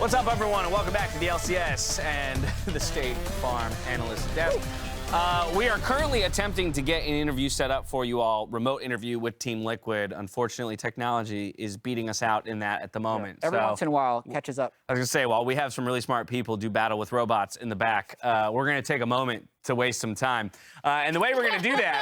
What's up, everyone, and welcome back to the LCS and the State Farm Analyst Desk. We are currently attempting to get an interview set up for you all, remote interview with Team Liquid. Unfortunately, technology is beating us out in that at the moment. Yeah. Every once in a while, catches up. I was going to say, while we have some really smart people do battle with robots in the back, we're going to take a moment to waste some time. And the way we're going to do that...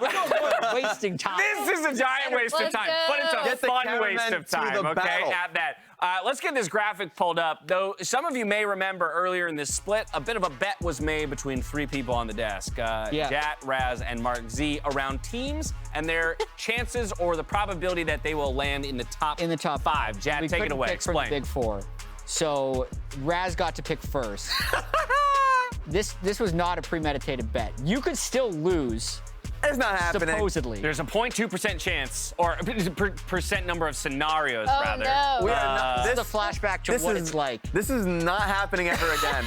we're wasting time. This is a giant waste of time, but it's a fun waste of time, okay, at that. Let's get this graphic pulled up. Though some of you may remember earlier in this split, a bit of a bet was made between three people on the desk. Jat, Raz, and Mark Z around teams and their chances or the probability that they will land in the top five. Jat, take it away. Explain. Big four. So Raz got to pick first. This was not a premeditated bet. You could still lose. It's not happening. Supposedly. There's a 0.2% chance, or percent number of scenarios, rather. No. This is a flashback to what it's like. This is not happening ever again.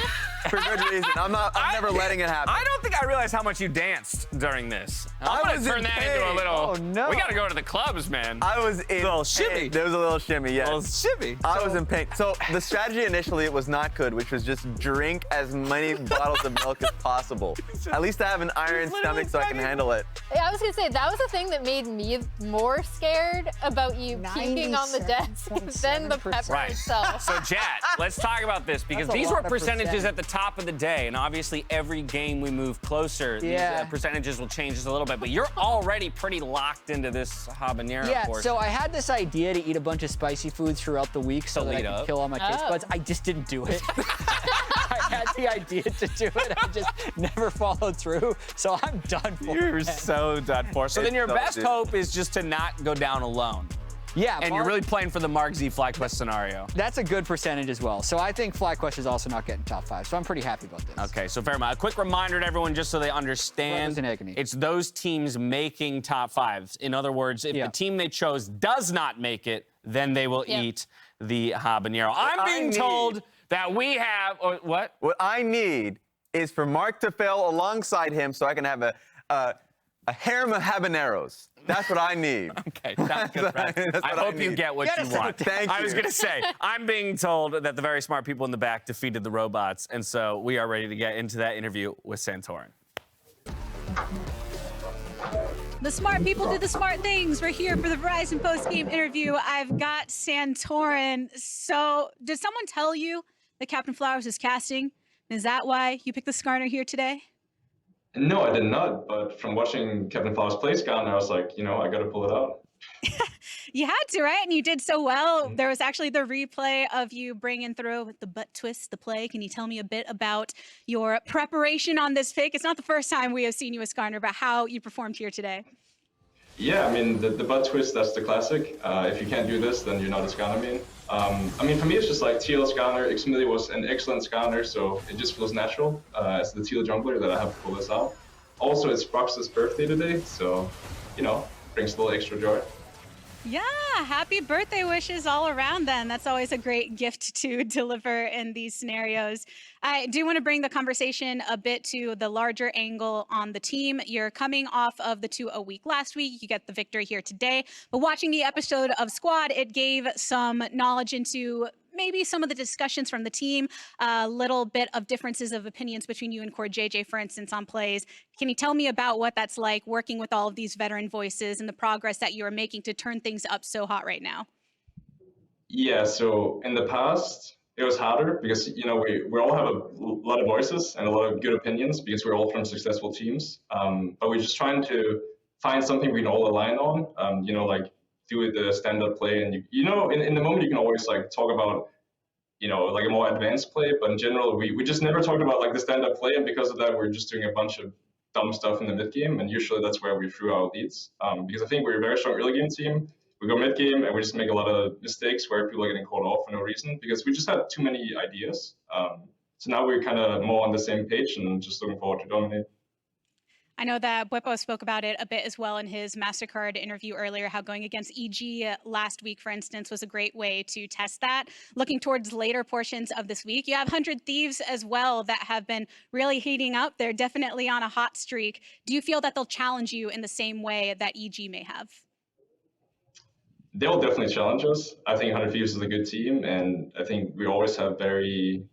For good reason. I'm never letting it happen. I don't think I realized how much you danced during this. I'm gonna turn that into a little. Oh no! We gotta go to the clubs, man. I was in a little shimmy. There was a little shimmy, yes. A little shimmy. I was in pain. So the strategy initially was not good, which was just drink as many bottles of milk as possible. At least I have an iron stomach so I can handle it. I was gonna say that was the thing that made me more scared about you puking on the desk than the pepper itself. So Jat, let's talk about this because these were percentages at the top of the day, and obviously every game we move closer, these percentages will change just a little bit. But you're already pretty locked into this habanero. Yeah. So I had this idea to eat a bunch of spicy foods throughout the week so that I could kill all my taste buds. I just didn't do it. I had the idea to do it. I just never followed through. So I'm done for. You're so done for. So then your best hope is just to not go down alone. Yeah. And you're really playing for the Mark Z FlyQuest scenario. That's a good percentage as well. So I think FlyQuest is also not getting top 5. So I'm pretty happy about this. Okay, so fair enough. A quick reminder to everyone just so they understand. It's those teams making top 5s. In other words, if the team they chose does not make it, then they will eat the habanero. I'm being told that we have, what? What I need is for Mark to fail alongside him so I can have a harem of habaneros. That's what I need. Okay, sounds good, Brad. I hope you get what you want. Thank you. I was going to say, I'm being told that the very smart people in the back defeated the robots, and so we are ready to get into that interview with Santorin. The smart people do the smart things. We're here for the Verizon post-game interview. I've got Santorin. So, did someone tell you that Captain Flowers is casting? Is that why you picked the Skarner here today? No, I did not. But from watching Captain Flowers play Skarner, I was like, you know, I got to pull it out. You had to, right? And you did so well. There was actually the replay of you bringing through the butt twist, the play. Can you tell me a bit about your preparation on this pick? It's not the first time we have seen you as Skarner, but how you performed here today. Yeah, I mean, the butt twist, that's the classic. If you can't do this, then you're not a Skarner main. I mean, for me, it's just like TL Skarner. Xmili was an excellent Skarner, so it just feels natural as the TL jungler that I have to pull this out. Also, it's Brox's birthday today, so, you know, brings a little extra joy. Yeah, happy birthday wishes all around then. That's always a great gift to deliver in these scenarios. I do want to bring the conversation a bit to the larger angle on the team. You're coming off of the 2-0 week last week. You get the victory here today. But watching the episode of Squad, it gave some knowledge into maybe some of the discussions from the team, a little bit of differences of opinions between you and Core JJ, for instance, on plays. Can you tell me about what that's like working with all of these veteran voices and the progress that you are making to turn things up so hot right now? Yeah, so in the past, it was harder because, you know, we all have a lot of voices and a lot of good opinions because we're all from successful teams. But we're just trying to find something we can all align on, you know, like do the stand-up play. And, you know, in the moment, you can always, like, talk about, you know, like a more advanced play. But in general, we just never talked about, like, the stand-up play. And because of that, we're just doing a bunch of dumb stuff in the mid-game. And usually that's where we threw our leads. Because I think we're a very strong early-game team. We go mid-game, and we just make a lot of mistakes where people are getting caught off for no reason. Because we just had too many ideas. So now we're kind of more on the same page and just looking forward to dominate. I know that Bwipo spoke about it a bit as well in his MasterCard interview earlier, how going against EG last week, for instance, was a great way to test that. Looking towards later portions of this week, you have 100 Thieves as well that have been really heating up. They're definitely on a hot streak. Do you feel that they'll challenge you in the same way that EG may have? they'll definitely challenge us. I think 100 Thieves is a good team, and I think we always have very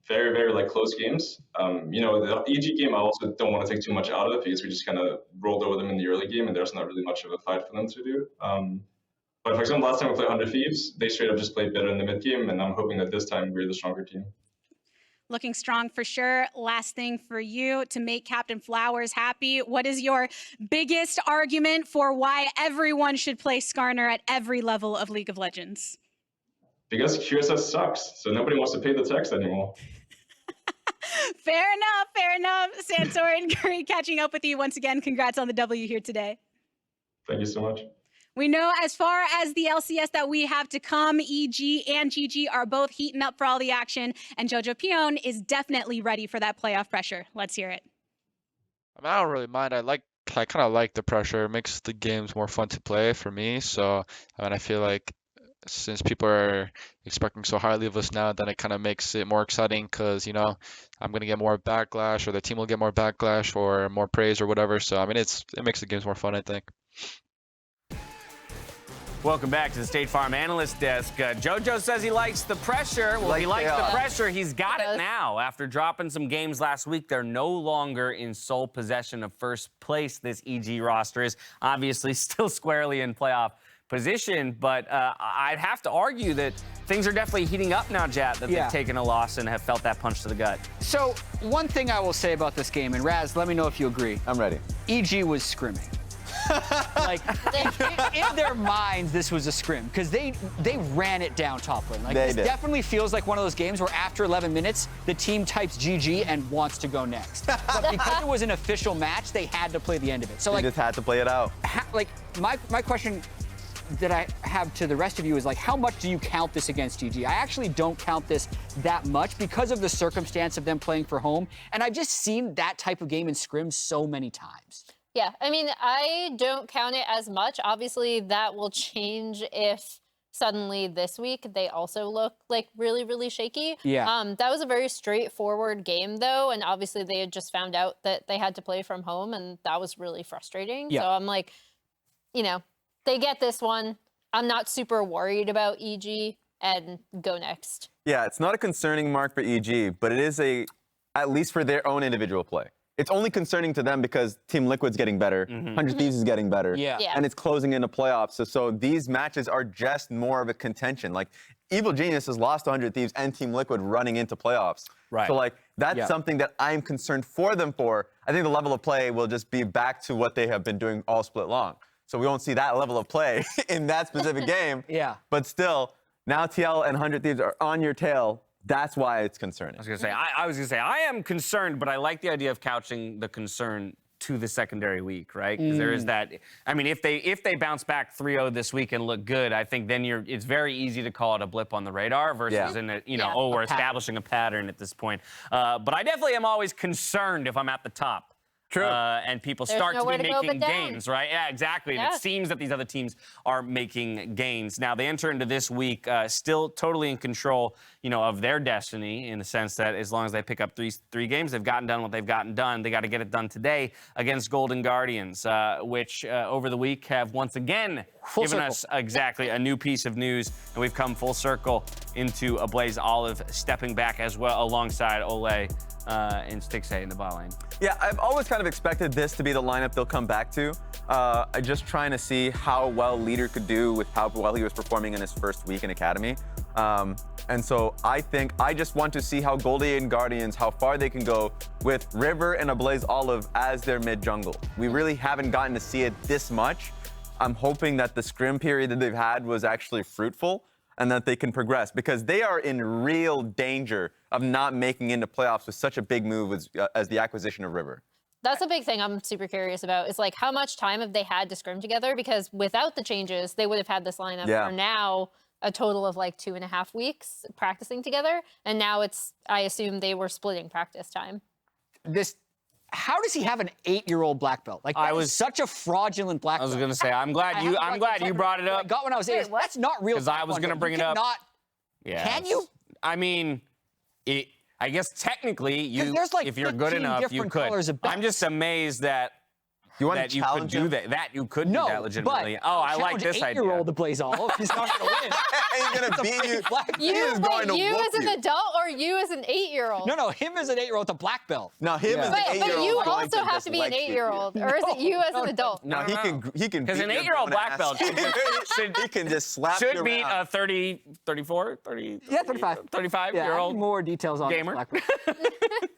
like close games. The EG game I also don't want to take too much out of because we just kind of rolled over them in the early game, and there's not really much of a fight for them to do. But for example, last time we played 100 Thieves, they straight up just played better in the mid game, and I'm hoping that this time we're the stronger team. Looking strong for sure. Last thing for you to make Captain Flowers happy. What is your biggest argument for why everyone should play Skarner at every level of League of Legends? Because QSS sucks, so nobody wants to pay the tax anymore. Fair enough. Santorin, great catching up with you once again. Congrats on the W here today. Thank you so much. We know as far as the LCS that we have to come, EG and GG are both heating up for all the action, and Jojopyun is definitely ready for that playoff pressure. Let's hear it. I don't really mind. I kind of like the pressure. It makes the games more fun to play for me. So I feel like since people are expecting so highly of us now, then it kind of makes it more exciting because, I'm going to get more backlash, or the team will get more backlash or more praise or whatever. So, it makes the games more fun, I think. Welcome back to the State Farm Analyst Desk. Jojo says he likes the pressure. Well, he likes the pressure. He's got it now. After dropping some games last week, they're no longer in sole possession of first place. This EG roster is obviously still squarely in playoff position, but I'd have to argue that things are definitely heating up now, Jat, that they've taken a loss and have felt that punch to the gut. So one thing I will say about this game, and Raz, let me know if you agree. I'm ready. EG was scrimming. Like, in their minds, this was a scrim because they ran it down top lane. Like, this definitely feels like one of those games where after 11 minutes, the team types GG and wants to go next. But because it was an official match, they had to play the end of it. So they just had to play it out. My question that I have to the rest of you is, like, how much do you count this against GG? I actually don't count this that much because of the circumstance of them playing for home, and I've just seen that type of game in scrims so many times. Yeah, I don't count it as much. Obviously, that will change if suddenly this week they also look like really, really shaky. Yeah. That was a very straightforward game, though, and obviously they had just found out that they had to play from home, and that was really frustrating. Yeah. So I'm like, they get this one. I'm not super worried about EG, and go next. Yeah, it's not a concerning mark for EG, but it is at least for their own individual play. It's only concerning to them because Team Liquid's getting better, 100 Thieves is getting better, and it's closing into playoffs. So these matches are just more of a contention. Like, Evil Genius has lost 100 Thieves and Team Liquid running into playoffs. Right. So, that's something that I'm concerned for them for. I think the level of play will just be back to what they have been doing all split long. So we won't see that level of play in that specific game. But still, now TL and 100 Thieves are on your tail. That's why it's concerning. I was gonna say, I am concerned, but I like the idea of couching the concern to the secondary week, right? Because there is that. If they bounce back 3-0 this week and look good, I think then it's very easy to call it a blip on the radar versus we're establishing a pattern at this point. But I definitely am always concerned if I'm at the top. True. And people start to be making gains, right? Yeah, exactly. And it seems that these other teams are making gains. Now, they enter into this week still totally in control, of their destiny, in the sense that as long as they pick up three games, they've gotten done what they've gotten done. They got to get it done today against Golden Guardians, which over the week have once again given us exactly a new piece of news. And we've come full circle into Ablazeolive stepping back as well alongside Olleh and Stixxay in the bot lane. Yeah, I've always kind of expected this to be the lineup they'll come back to. I'm just trying to see how well Leader could do with how well he was performing in his first week in Academy. And so I just want to see how Golden Guardians, how far they can go with River and Ablazeolive as their mid jungle. We really haven't gotten to see it this much. I'm hoping that the scrim period that they've had was actually fruitful and that they can progress, because they are in real danger of not making into playoffs with such a big move as the acquisition of River. That's a big thing I'm super curious about, is like, how much time have they had to scrim together? Because without the changes, they would have had this lineup for now a total of like 2.5 weeks practicing together. And now I assume they were splitting practice time. How does he have an 8-year-old black belt? Like, that was such a fraudulent black belt. I was gonna say, I'm glad you brought it up. I got when I was 8. That's not real. Because I was gonna bring it up. Can you? I guess technically, if you're good enough, you could. I'm just amazed that that you could do that. You could do that legitimately. Oh, I like this idea. 8-year-old to Ablazeolive. He's not going to win. He's going to beat you. You as an adult or you as an 8-year-old? No, him as an 8-year-old to black belt. No, him as an 8-year-old. But you also have to be an 8-year-old, or is it you as an adult? No, he can. Because an 8-year-old black belt he can just slap you should beat a 30, 34, 30. Yeah, 35. 35-year-old more details on gamer. Black belt.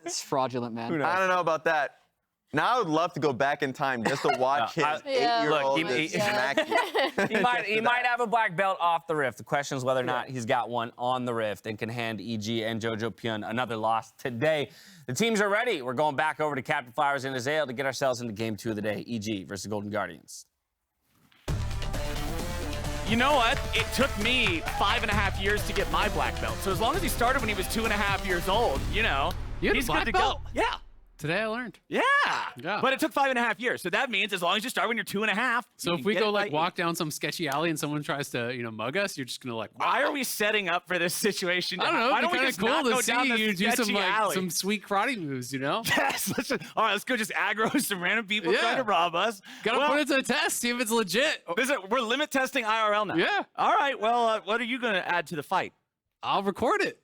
It's fraudulent, man. I don't know about that. Now I would love to go back in time just to watch his 8-year-old smack you. He might have a black belt off the Rift. The question is whether or not he's got one on the Rift and can hand EG and Jojopyun another loss today. The teams are ready. We're going back over to Captain Flowers and Azael to get ourselves into game 2 of the day. EG versus Golden Guardians. You know what? It took me 5.5 years to get my black belt. So as long as he started when he was 2.5 years old, you know, he's good to go. Yeah. Today I learned. Yeah. But it took 5.5 years. So that means as long as you start when you're 2.5. So if we go like walk down some sketchy alley and someone tries to, mug us, you're just gonna like. Why are we setting up for this situation? I don't know. Why don't we we just cool not to go see down you do some alley? some sweet karate moves, Yes. All right, let's go just aggro some random people trying to rob us. Gotta put it to the test, see if it's legit. We're limit testing IRL now. Yeah. All right. Well, what are you gonna add to the fight? I'll record it.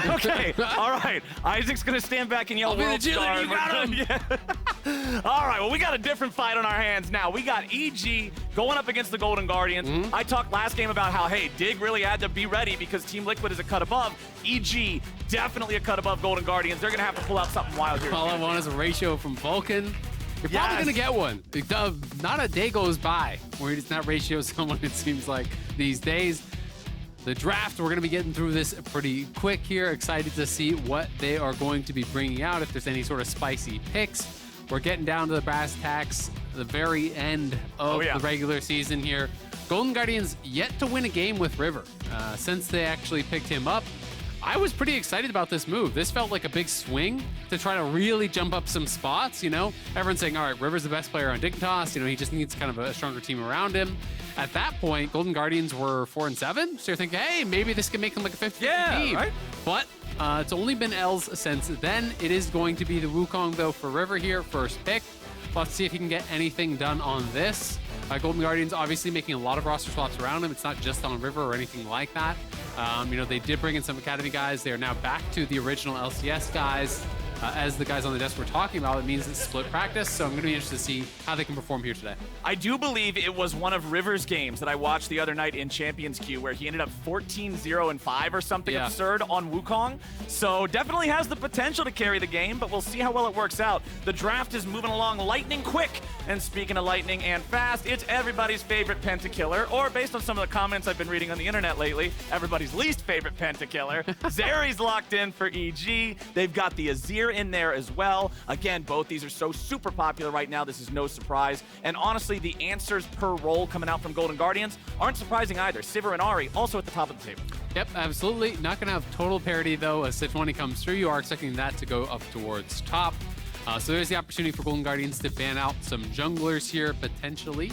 Okay. All right. Isaac's going to stand back and yell, I'll be the cheerleader. You got him. Yeah. All right. Well, we got a different fight on our hands now. We got EG going up against the Golden Guardians. I talked last game about how, hey, Dig really had to be ready because Team Liquid is a cut above. EG, definitely a cut above Golden Guardians. They're going to have to pull out something wild here. All I want is a ratio from Vulcan. You're probably going to get one. Not a day goes by where it's not ratio someone, it seems like, these days. The draft, we're going to be getting through this pretty quick here. Excited to see what they are going to be bringing out, if there's any sort of spicy picks. We're getting down to the brass tacks, the very end of the regular season here. Golden Guardians yet to win a game with River. Since they actually picked him up, I was pretty excited about this move. This felt like a big swing to try to really jump up some spots, Everyone's saying, all right, River's the best player on Dignitas. He just needs kind of a stronger team around him. At that point, Golden Guardians were 4-7. So you're thinking, hey, maybe this can make them like a 50-50 team. Right? But it's only been L's since then. It is going to be the Wukong, though, for River here, first pick. We'll have to see if he can get anything done on this. Golden Guardians obviously making a lot of roster swaps around him. It's not just on River or anything like that. They did bring in some Academy guys. They are now back to the original LCS guys. As the guys on the desk were talking about, it means it's split practice, so I'm going to be interested to see how they can perform here today. I do believe it was one of River's games that I watched the other night in Champions Queue where he ended up 14-0-5 or something absurd on Wukong. So definitely has the potential to carry the game, but we'll see how well it works out. The draft is moving along lightning quick. And speaking of lightning and fast, it's everybody's favorite pentakiller, or based on some of the comments I've been reading on the internet lately, everybody's least favorite pentakiller. Zeri's locked in for EG. They've got the Azir in there as well. Again, both these are so super popular right now. This is no surprise. And honestly, the answers per role coming out from Golden Guardians aren't surprising either. Sivir and Ahri also at the top of the table. Yep, absolutely. Not going to have total parity, though. As Sejuani comes through, you are expecting that to go up towards top. So there's the opportunity for Golden Guardians to ban out some junglers here, potentially.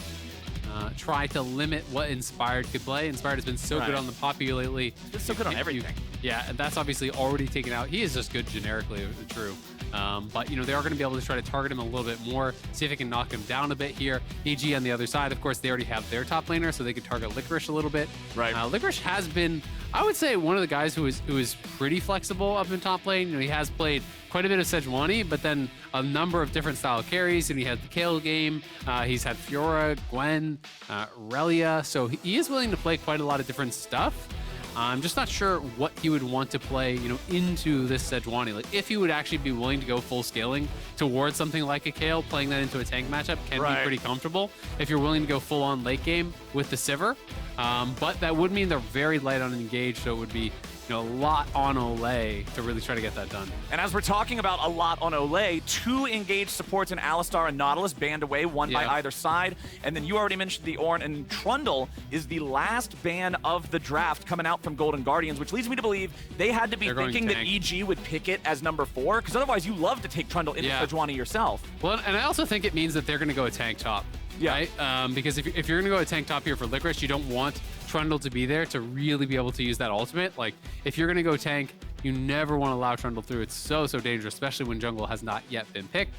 Try to limit what Inspired could play. Inspired has been so good on the Poppy lately. It's so good on everything. And that's obviously already taken out. He is just good generically, true. But, they are going to be able to try to target him a little bit more, see if they can knock him down a bit here. EG on the other side, of course, they already have their top laner, so they could target Licorice a little bit. Right. Licorice has been, I would say, one of the guys who is pretty flexible up in top lane. He has played quite a bit of Sejuani, but then a number of different style carries, and he had the Kale game. He's had Fiora, Gwen, Relia, so he is willing to play quite a lot of different stuff. I'm just not sure what he would want to play, into this Sejuani. Like, if he would actually be willing to go full scaling towards something like a Kale, playing that into a tank matchup can be pretty comfortable. If you're willing to go full on late game with the Sivir, but that would mean they're very light on engage, so it would be a lot on Olleh to really try to get that done. And as we're talking about a lot on Olleh, 2 engaged supports in Alistar and Nautilus banned away, one by either side. And then you already mentioned the Ornn, and Trundle is the last ban of the draft coming out from Golden Guardians, which leads me to believe they had to be thinking that EG would pick it as number 4, because otherwise you love to take Trundle into Sejuani yourself. Well, and I also think it means that they're going to go a tank top. Right? Because if you're going to go a tank top here for Licorice, you don't want Trundle to be there to really be able to use that ultimate. Like, if you're going to go tank, you never want to allow Trundle through. It's so dangerous, especially when jungle has not yet been picked.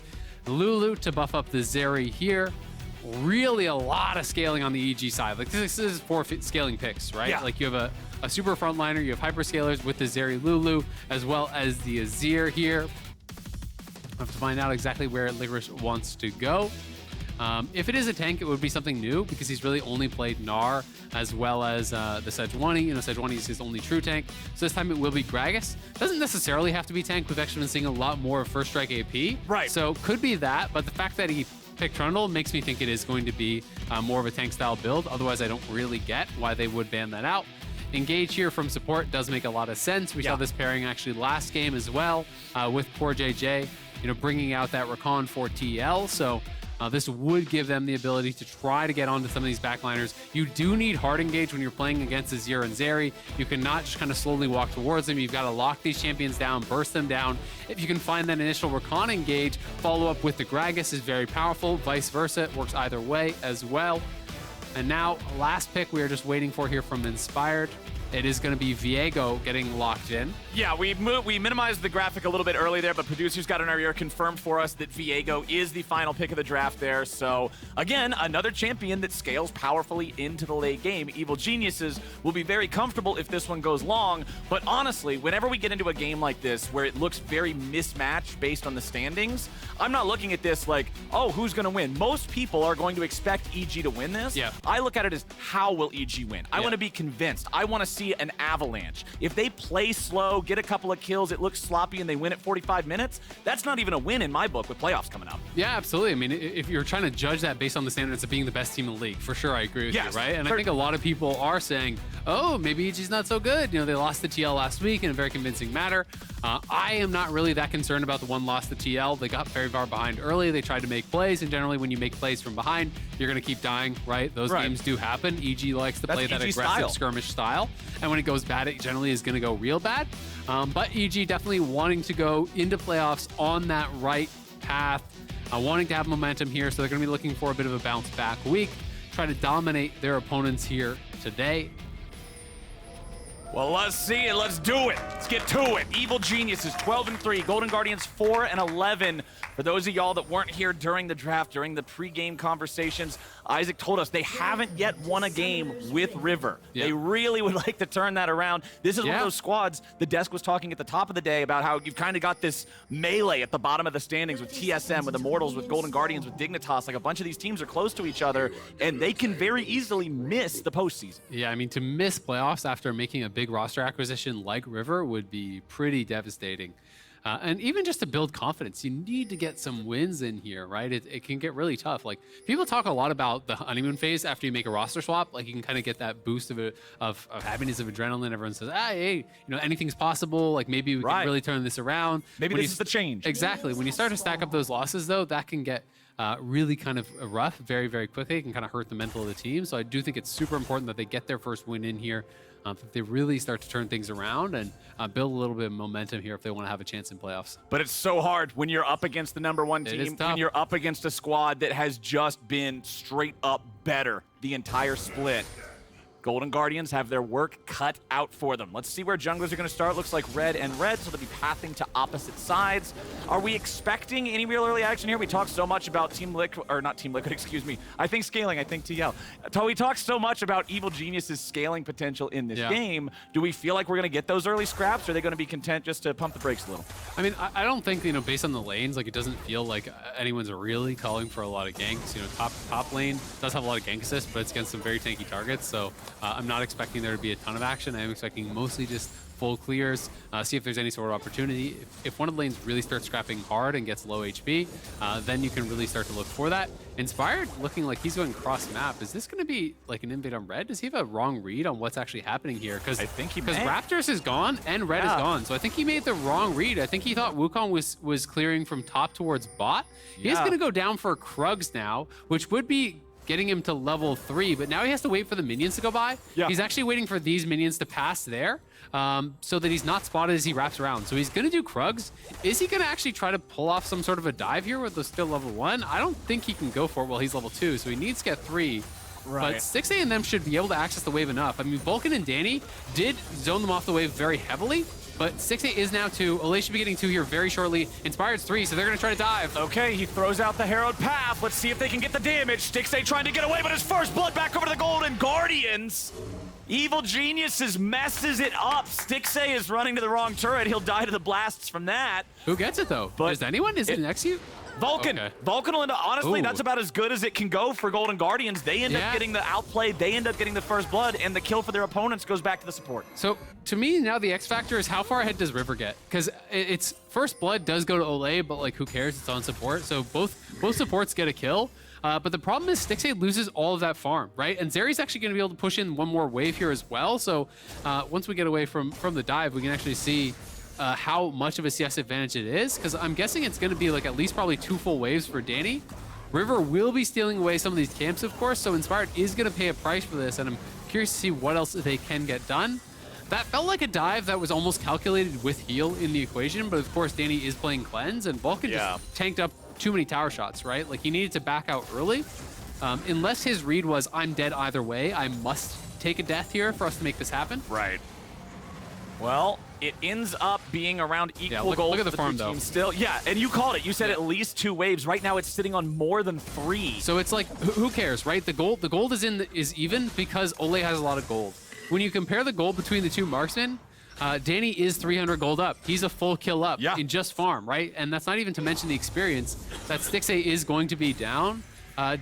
Lulu to buff up the Zeri here. Really a lot of scaling on the EG side. Like this is 4 scaling picks, right? Yeah. Like you have a super frontliner, you have hyperscalers with the Zeri Lulu, as well as the Azir here. I have to find out exactly where Licorice wants to go. If it is a tank, it would be something new because he's really only played Gnar as well as the Sejuani. You know, Sejuani is his only true tank. So this time it will be Gragas. Doesn't necessarily have to be tank. We've actually been seeing a lot more of First Strike AP. Right. So could be that, but the fact that he picked Trundle makes me think it is going to be more of a tank style build. Otherwise, I don't really get why they would ban that out. Engage here from support does make a lot of sense. We saw this pairing actually last game as well with poor JJ, you know, bringing out that Rakan for TL. So this would give them the ability to try to get onto some of these backliners. You do need hard engage when you're playing against Azir and Zeri. You cannot just kind of slowly walk towards them. You've got to lock these champions down, burst them down. If you can find that initial Rakan engage, follow up with the Gragas is very powerful. Vice versa, it works either way as well. And now, last pick we are just waiting for here from Inspired. It is going to be Viego getting locked in. Yeah, we minimized the graphic a little bit early there, but producers got in our ear, confirmed for us that Viego is the final pick of the draft there. So, again, another champion that scales powerfully into the late game. Evil Geniuses will be very comfortable if this one goes long, but honestly, whenever we get into a game like this where it looks very mismatched based on the standings, I'm not looking at this like, oh, who's going to win? Most people are going to expect EG to win this. Yeah. I look at it as, how will EG win? I want to be convinced. I want to see an avalanche. If they play slow, get a couple of kills, it looks sloppy, and they win at 45 minutes, that's not even a win in my book with playoffs coming up. Yeah, absolutely. I mean, if you're trying to judge that based on the standards of being the best team in the league, for sure I agree with you, right? And I think a lot of people are saying, oh, maybe EG's not so good. You know, they lost the TL last week in a very convincing manner. I am not really that concerned about the one loss to TL. They got very far behind early. They tried to make plays, and generally when you make plays from behind, you're going to keep dying, right? Those games do happen. EG likes to play that aggressive skirmish style. And when it goes bad, it generally is going to go real bad. But EG definitely wanting to go into playoffs on that right path, wanting to have momentum here. So they're going to be looking for a bit of a bounce back week, try to dominate their opponents here today. Well, let's see it. Let's do it. Let's get to it. Evil Geniuses 12-3, Golden Guardians 4-11. For those of y'all that weren't here during the draft, during the pre-game conversations, Isaac told us they haven't yet won a game with River. They really would like to turn that around. This is one of those squads. The desk was talking at the top of the day about how you've kind of got this melee at the bottom of the standings with TSM, with Immortals, with Golden Guardians, with Dignitas. Like a bunch of these teams are close to each other, and they can very easily miss the postseason. Yeah, I mean, to miss playoffs after making a big roster acquisition like River would be pretty devastating. And even just to build confidence, you need to get some wins in here, right? It can get really tough. Like, people talk a lot about the honeymoon phase after you make a roster swap. Like, you can kind of get that boost of happiness, of adrenaline. Everyone says, hey, you know, anything's possible. Like, maybe we can really turn this around. Maybe this is the change. Exactly. When you start to stack up those losses, though, that can get really kind of rough very, very quickly. It can kind of hurt the mental of the team. So I do think it's super important that they get their first win in here. That they really start to turn things around and build a little bit of momentum here if they want to have a chance in playoffs. But it's so hard when you're up against the #1 team, when you're up against a squad that has just been straight up better the entire split. Golden Guardians have their work cut out for them. Let's see where junglers are going to start. Looks like red and red, so they'll be pathing to opposite sides. Are we expecting any real early action here? We talked so much about Team Liquid, or not Team Liquid, excuse me. I think scaling, I think TL. We talked so much about Evil Genius's scaling potential in this game. Do we feel like we're going to get those early scraps, or are they going to be content just to pump the brakes a little? I mean, I don't think, you know, based on the lanes, like, it doesn't feel like anyone's really calling for a lot of ganks. You know, top lane does have a lot of gank assists, but it's against some very tanky targets, so I'm not expecting there to be a ton of action. I'm expecting mostly just full clears, see if there's any sort of opportunity. If one of the lanes really starts scrapping hard and gets low HP, then you can really start to look for that. Inspired looking like he's going cross map. Is this going to be like an invade on red? Does he have a wrong read on what's actually happening here? Because Raptors is gone and red is gone. So I think he made the wrong read. I think he thought Wukong was clearing from top towards bot. He's going to go down for Krugs now, which would be getting him to level 3, but now he has to wait for the minions to go by. He's actually waiting for these minions to pass there so that he's not spotted as he wraps around. So he's going to do Krugs. Is he going to actually try to pull off some sort of a dive here with the still level 1? I don't think he can go for it while he's level 2, so he needs to get 3. But Stixxay and them should be able to access the wave enough. I mean, Vulcan and Danny did zone them off the wave very heavily, But Stixxay is now 2. Olleh should be getting 2 here very shortly. Inspired's 3, so they're going to try to dive. Okay, he throws out the Herald Path. Let's see if they can get the damage. Stixxay trying to get away, but his first blood back over to the Golden Guardians. Evil Geniuses messes it up. Stixxay is running to the wrong turret. He'll die to the blasts from that. Who gets it, though? But is anyone? Is it next to you? Vulcan. Okay. Vulcan will end up, honestly, that's about as good as it can go for Golden Guardians. They end up getting the outplay. They end up getting the first blood, and the kill for their opponents goes back to the support. So, to me, now the X factor is how far ahead does River get? Because it's first blood does go to Olleh, but like, who cares? It's on support. So both supports get a kill. But the problem is Stixxay loses all of that farm, right? And Zeri's actually going to be able to push in one more wave here as well. So once we get away from the dive, we can actually see how much of a CS advantage it is. Because I'm guessing it's going to be like at least probably 2 full waves for Danny. River will be stealing away some of these camps, of course. So Inspired is going to pay a price for this. And I'm curious to see what else they can get done. That felt like a dive that was almost calculated with heal in the equation. But of course, Danny is playing cleanse, and Vulcan just tanked up too many tower shots, right? Like, he needed to back out early. Unless his read was, I'm dead either way, I must take a death here for us to make this happen. Right. Well, it ends up being around equal goals. Look at the farm, though. Still, yeah, and you called it. You said at least 2 waves. Right now, it's sitting on more than 3. So it's like, who cares, right? The gold is even because Olleh has a lot of gold. When you compare the gold between the 2 marksmen, Danny is 300 gold up. He's a full kill up in just farm, right? And that's not even to mention the experience that Stixxay is going to be down.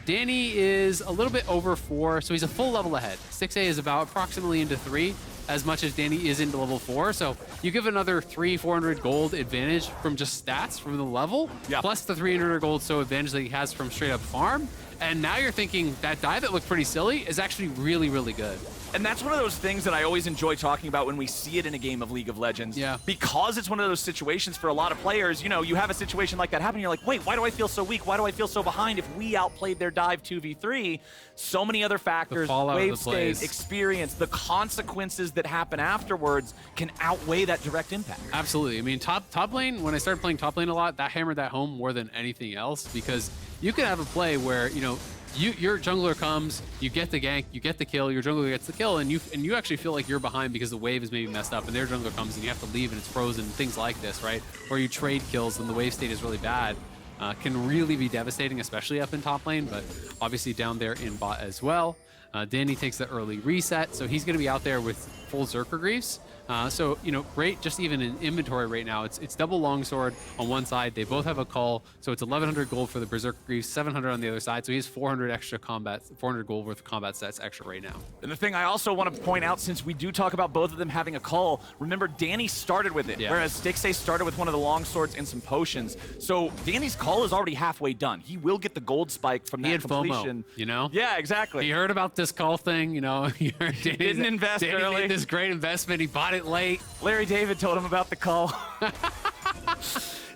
Danny is a little bit over 4, so he's a full level ahead. Stixxay is about approximately into 3, as much as Danny is into level 4. So you give another 400 gold advantage from just stats from the level, plus the 300 gold so advantage that he has from straight up farm. And now you're thinking that dive that looked pretty silly is actually really, really good. And that's one of those things that I always enjoy talking about when we see it in a game of League of Legends. Yeah. Because it's one of those situations for a lot of players, you know, you have a situation like that happen, you're like, wait, why do I feel so weak? Why do I feel so behind? If we outplayed their dive 2v3, so many other factors, wave state, experience, the consequences that happen afterwards can outweigh that direct impact. Absolutely. I mean, top lane, when I started playing top lane a lot, that hammered that home more than anything else, because you can have a play where, you know, your jungler comes, you get the gank, you get the kill, your jungler gets the kill, and you actually feel like you're behind because the wave is maybe messed up, and their jungler comes and you have to leave and it's frozen, things like this, right? Or you trade kills and the wave state is really bad. Can really be devastating, especially up in top lane, but obviously down there in bot as well. Danny takes the early reset, so he's going to be out there with full Zerker Greaves. So, you know, great, just even in inventory right now, it's double longsword on one side. They both have a call, so it's 1,100 gold for the Berserker Greaves, 700 on the other side. So he has 400 extra combat, 400 gold worth of combat sets extra right now. And the thing I also want to point out, since we do talk about both of them having a call, remember Danny started with it, whereas Stixxay started with one of the longswords and some potions. So Danny's call is already halfway done. He will get the gold spike from that completion. FOMO, you know? Yeah, exactly. He heard about this call thing, you know. He didn't invest Danny early. made this great investment. He bought it late. Larry David told him about the call.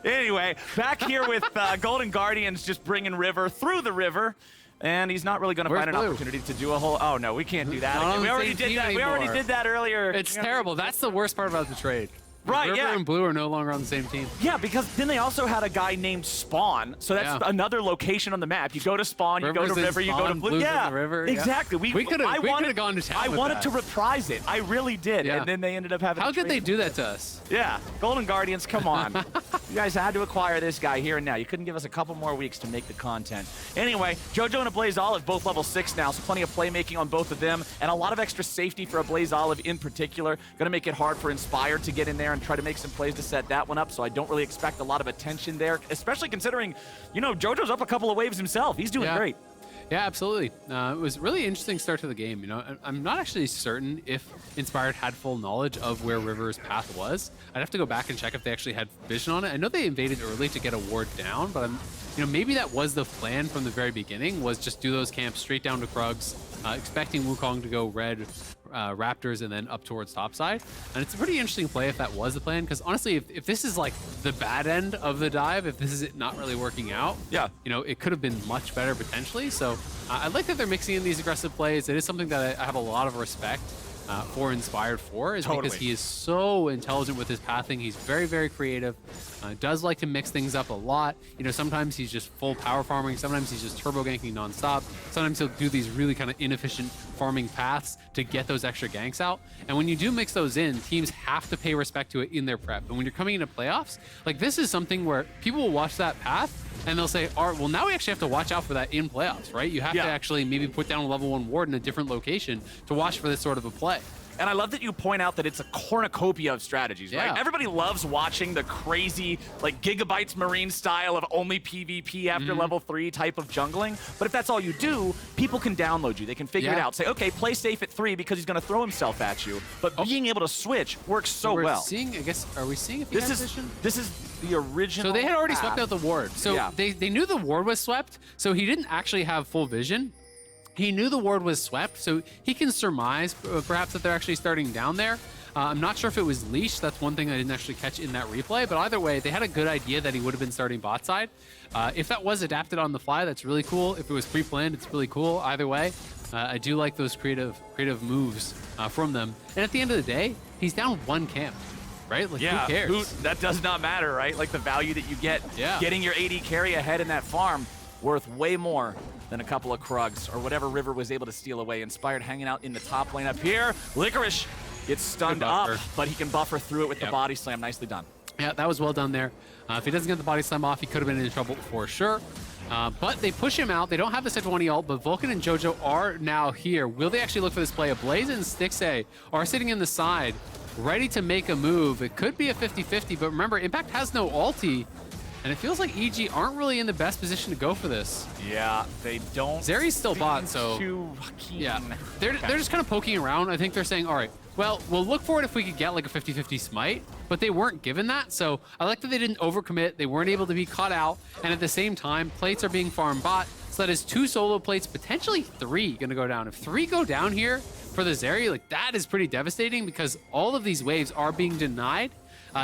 Anyway, back here with Golden Guardians just bringing River through the river. And he's not really going to find an opportunity to do a whole... Oh, no, we can't do that again. We already did that. We already did that earlier. It's terrible. That's the worst part about the trade. Right, River and Blue are no longer on the same team. Yeah, because then they also had a guy named Spawn, so that's another location on the map. You go to Spawn, you go to River, you go to Blue. Yeah, River, exactly. We could have gone to town. I wanted to reprise it. I really did, and then they ended up having. How could they do that to us? Yeah, Golden Guardians, come on. You guys had to acquire this guy here and now. You couldn't give us a couple more weeks to make the content. Anyway, Jojo and Ablazeolive both level 6 now, so plenty of playmaking on both of them, and a lot of extra safety for Ablazeolive in particular. Going to make it hard for Inspired to get in there and try to make some plays to set that one up, so I don't really expect a lot of attention there, especially considering, you know, Jojo's up a couple of waves himself. He's doing great. Yeah, absolutely. It was really interesting start to the game. You know, I'm not actually certain if Inspired had full knowledge of where River's path was. I'd have to go back and check if they actually had vision on it. I know they invaded early to get a ward down, but you know, maybe that was the plan from the very beginning, was just do those camps straight down to Krugs, expecting Wukong to go red Raptors and then up towards topside. And it's a pretty interesting play if that was the plan, because honestly, if this is like the bad end of the dive, if this is it not really working out, you know, it could have been much better potentially. So I like that they're mixing in these aggressive plays. It is something that I have a lot of respect for Inspired for is because he is so intelligent with his pathing. He's very, very creative. Does like to mix things up a lot. You know, sometimes he's just full power farming. Sometimes he's just turbo ganking nonstop. Sometimes he'll do these really kind of inefficient farming paths to get those extra ganks out. And when you do mix those in, teams have to pay respect to it in their prep. And when you're coming into playoffs, like this is something where people will watch that path and they'll say, all right, well, now we actually have to watch out for that in playoffs, right? You have to actually maybe put down a level 1 ward in a different location to watch for this sort of a play. And I love that you point out that it's a cornucopia of strategies, right? Everybody loves watching the crazy, like Gigabytes Marine style of only PvP after level 3 type of jungling. But if that's all you do, people can download you. They can figure it out. Say, okay, play safe at 3 because he's going to throw himself at you. But being able to switch works so well. Seeing, I guess, are we seeing a this is the original. So they had already swept out the ward. So they knew the ward was swept. So he didn't actually have full vision. He knew the ward was swept, so he can surmise perhaps that they're actually starting down there. I'm not sure if it was leashed. That's one thing I didn't actually catch in that replay. But either way, they had a good idea that he would have been starting bot side. If that was adapted on the fly, that's really cool. If it was pre-planned, it's really cool. Either way, I do like those creative moves from them. And at the end of the day, he's down 1 camp. Right? Like, who cares? That does not matter, right? Like the value that you get getting your AD carry ahead in that farm worth way more than a couple of Krugs or whatever River was able to steal away. Inspired hanging out in the top lane up here. Licorice gets stunned up, but he can buffer through it with the body slam. Nicely done. Yeah, that was well done there. If he doesn't get the body slam off, he could have been in trouble for sure. But they push him out. They don't have the Sejuani ult, but Vulcan and Jojo are now here. Will they actually look for this play? Ablaze and Stixxay are sitting in the side, ready to make a move. It could be a 50-50, but remember, Impact has no ulti. And it feels like EG aren't really in the best position to go for this. Yeah, they don't. Zeri's still bot, so yeah, they're just kind of poking around. I think they're saying, all right, well, we'll look for it if we could get like a 50-50 smite, but they weren't given that. So I like that they didn't overcommit. They weren't able to be caught out. And at the same time, plates are being farmed bot. So that is 2 solo plates, potentially 3 gonna go down. If 3 go down here for the Zeri, like that is pretty devastating because all of these waves are being denied.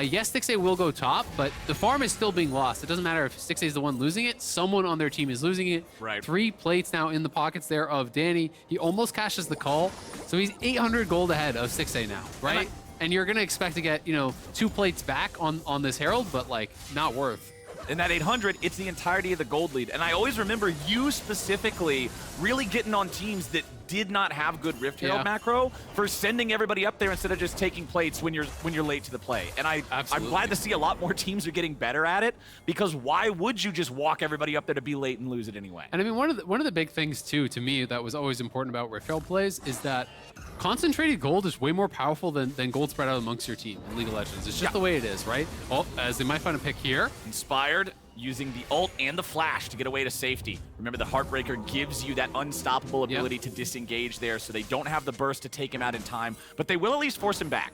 Yes, Stixxay will go top, but the farm is still being lost. It doesn't matter if Stixxay is the one losing it. Someone on their team is losing it. Right. 3 plates now in the pockets there of Danny. He almost cashes the call. So he's 800 gold ahead of Stixxay now, right? And you're going to expect to get, 2 plates back on this Herald, but, like, not worth. In that 800, it's the entirety of the gold lead. And I always remember you specifically really getting on teams that did not have good Rift Herald macro for sending everybody up there instead of just taking plates when you're late to the play. And I'm glad to see a lot more teams are getting better at it, because why would you just walk everybody up there to be late and lose it anyway? And I mean, one of the big things too, to me, that was always important about Rift Herald plays is that concentrated gold is way more powerful than gold spread out amongst your team in League of Legends. It's just the way it is, right? Well, as they might find a pick here. Inspired using the ult and the flash to get away to safety. Remember, the Heartbreaker gives you that unstoppable ability to disengage there, so they don't have the burst to take him out in time, but they will at least force him back.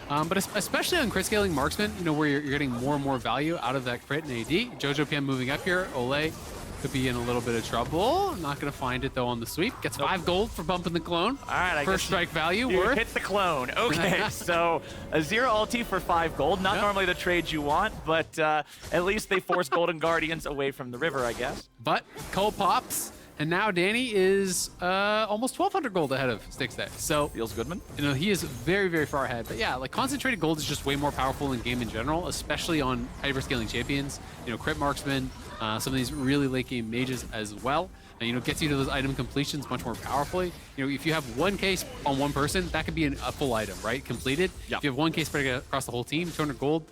But especially on crit scaling marksman, where you're getting more and more value out of that crit and AD. Jojopyun moving up here. Olleh could be in a little bit of trouble. Not going to find it, though, on the sweep. Gets 5 gold for bumping the clone. All right, first strike value. You hit the clone. Okay, so a 0 ulti for 5 gold. Not normally the trade you want, but at least they force Golden Guardians away from the river, I guess. But Cole pops, and now Danny is almost 1,200 gold ahead of Stixxay. So feels good, man. He is very, very far ahead. But yeah, like concentrated gold is just way more powerful in game in general, especially on hyperscaling champions. Crit marksman. Some of these really late game mages as well. And, gets you to those item completions much more powerfully. If you have 1 case on one person, that could be a full item, right? Completed. Yep. If you have 1 case spread across the whole team, 200 gold,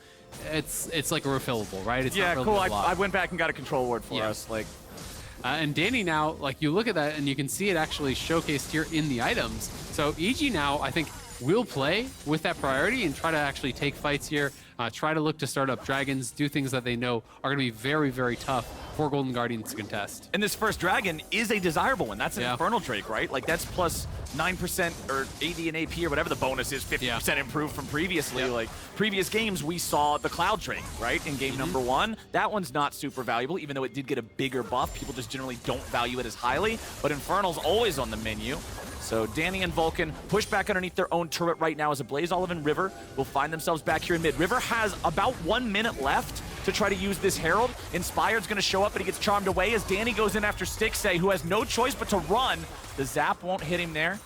it's like a refillable, right? It's not really cool. a lot. I went back and got a control ward for us. And Danny now, you look at that and you can see it actually showcased here in the items. So EG now, I think, will play with that priority and try to actually take fights here. Try to look to start up dragons, do things that they know are going to be very, very tough for Golden Guardians to contest. And this first dragon is a desirable one. That's an Infernal Drake, right? Like, that's plus 9% or AD and AP or whatever the bonus is, 50% improved from previously. Like, previous games, we saw the Cloud Drake, right? In game number 1. That one's not super valuable, even though it did get a bigger buff. People just generally don't value it as highly. But Infernal's always on the menu. So Danny and Vulcan push back underneath their own turret right now as Ablazeolive and River will find themselves back here in mid. River has about 1 minute left to try to use this Herald. Inspired's going to show up, but he gets charmed away as Danny goes in after Stixxay, who has no choice but to run. The zap won't hit him there.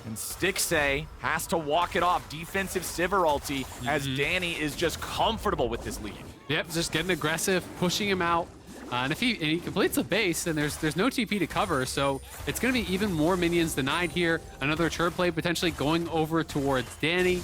And Stixxay has to walk it off. Defensive Sivir ulti as Danny is just comfortable with this lead. Yep, just getting aggressive, pushing him out. And if he completes the base, then there's no TP to cover, so it's going to be even more minions denied here. Another turret play potentially going over towards Danny.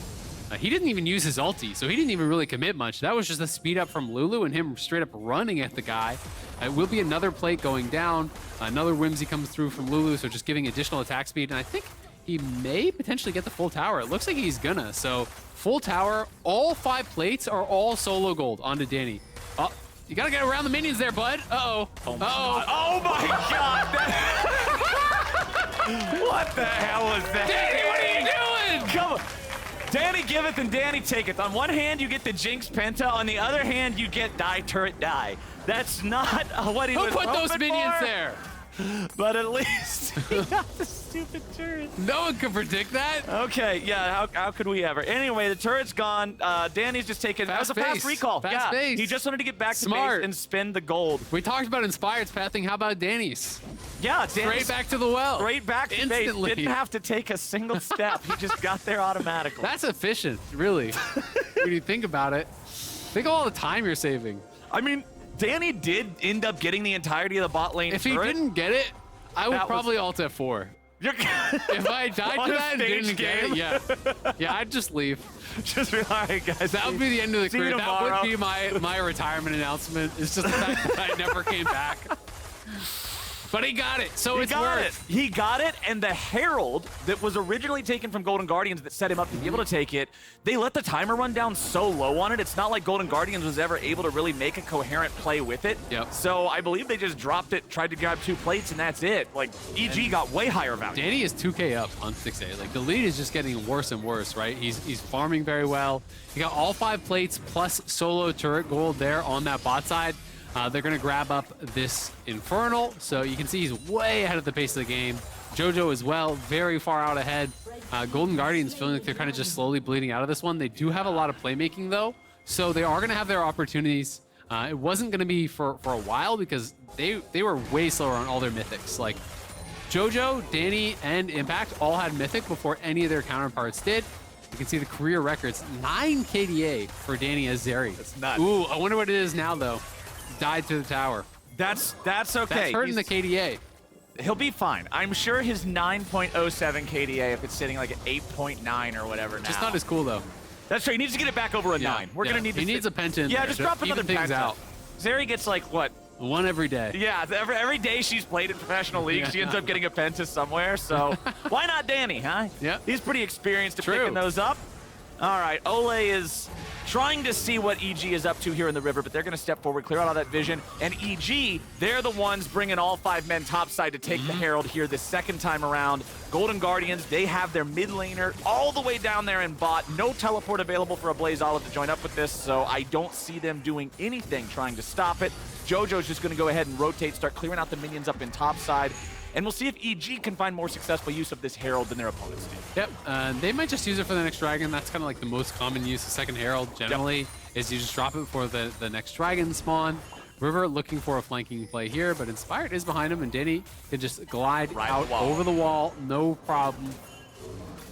He didn't even use his ulti, so he didn't even really commit much. That was just a speed up from Lulu and him straight up running at the guy. It will be another plate going down. Another Whimsy comes through from Lulu, so just giving additional attack speed. And I think he may potentially get the full tower. It looks like he's gonna. So full tower, all 5 plates are all solo gold onto Danny. Oh, you gotta get around the minions there, bud. Uh-oh. Oh my god. Oh my god. What the hell was that? Danny, what are you doing? Come on. Danny giveth and Danny taketh. On one hand, you get the Jinx Penta. On the other hand, you get die, turret, die. That's not what he was hoping for. Who put those minions there? But at least he got the stupid turret. No one could predict that. Okay, yeah, how could we ever? Anyway, the turret's gone. Danny's just taking that was a fast recall. Fast base. He just wanted to get back to base and spend the gold. We talked about Inspired's pathing. How about Danny's? Yeah, straight back to the well. Straight back to base. Didn't have to take a single step. He just got there automatically. That's efficient, really. When you think about it. Think of all the time you're saving. I mean, Danny did end up getting the entirety of the bot lane. If he didn't get it, I would probably ult F4. If I died to that and didn't get it, yeah, I'd just leave. Just all right, guys. That would be the end of the career. That would be my retirement announcement. It's just the fact that I never came back. But he got it, so it's worth it. He got it, and the Herald that was originally taken from Golden Guardians that set him up to be able to take it, they let the timer run down so low on it, it's not like Golden Guardians was ever able to really make a coherent play with it. Yep. So I believe they just dropped it, tried to grab 2 plates, and that's it. Like, EG got way higher value. Danny is 2K up on Stixxay. Like, the lead is just getting worse and worse, right? He's farming very well. He got all 5 plates plus solo turret gold there on that bot side. They're going to grab up this Infernal, so you can see he's way ahead of the pace of the game. Jojo as well, very far out ahead. Golden Guardians feeling like they're kind of just slowly bleeding out of this one. They do have a lot of playmaking, though, so they are going to have their opportunities. It wasn't going to be for a while because they were way slower on all their mythics. Like, Jojo, Danny, and Impact all had mythic before any of their counterparts did. You can see the career records, 9 KDA for Danny as Zeri. That's nuts. Ooh, I wonder what it is now, though. Died to the tower. That's okay. That's hurting the KDA. He'll be fine. I'm sure his 9.07 KDA, if it's sitting like at 8.9 or whatever now. Just not as cool, though. That's true. He needs to get it back over a 9. We're going to need He needs a pension. Yeah, just drop another things out. Zeri gets like, what? 1 every day. Yeah, every day she's played in professional leagues, she ends up getting a penta somewhere. So why not Danny, huh? Yeah. He's pretty experienced at picking those up. All right, Olleh is trying to see what EG is up to here in the river, but they're going to step forward, clear out all that vision. And EG, they're the ones bringing all 5 men topside to take the Herald here the second time around. Golden Guardians, they have their mid laner all the way down there in bot. No teleport available for Ablazeolive to join up with this, so I don't see them doing anything trying to stop it. Jojo's just going to go ahead and rotate, start clearing out the minions up in topside. And we'll see if EG can find more successful use of this Herald than their opponents did. Yep, they might just use it for the next dragon. That's kind of like the most common use of second Herald generally, is you just drop it before the next dragon spawn. River looking for a flanking play here, but Inspired is behind him, and Danny can just glide out over the wall, no problem.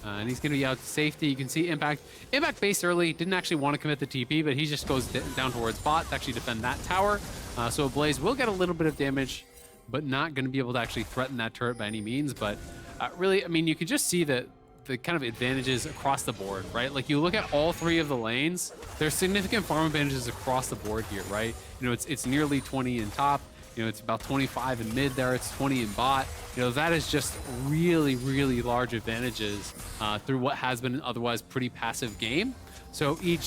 And he's going to be out to safety. You can see Impact. Impact based early, didn't actually want to commit the TP, but he just goes down towards bot to actually defend that tower. So Ablaze will get a little bit of damage, but not going to be able to actually threaten that turret by any means. But really, I mean, you can just see the kind of advantages across the board, right? Like, you look at all 3 of the lanes, there's significant farm advantages across the board here, right? You know, it's nearly 20 in top. You know, it's about 25 in mid there. It's 20 in bot. You know, that is just really, really large advantages through what has been an otherwise pretty passive game. So EG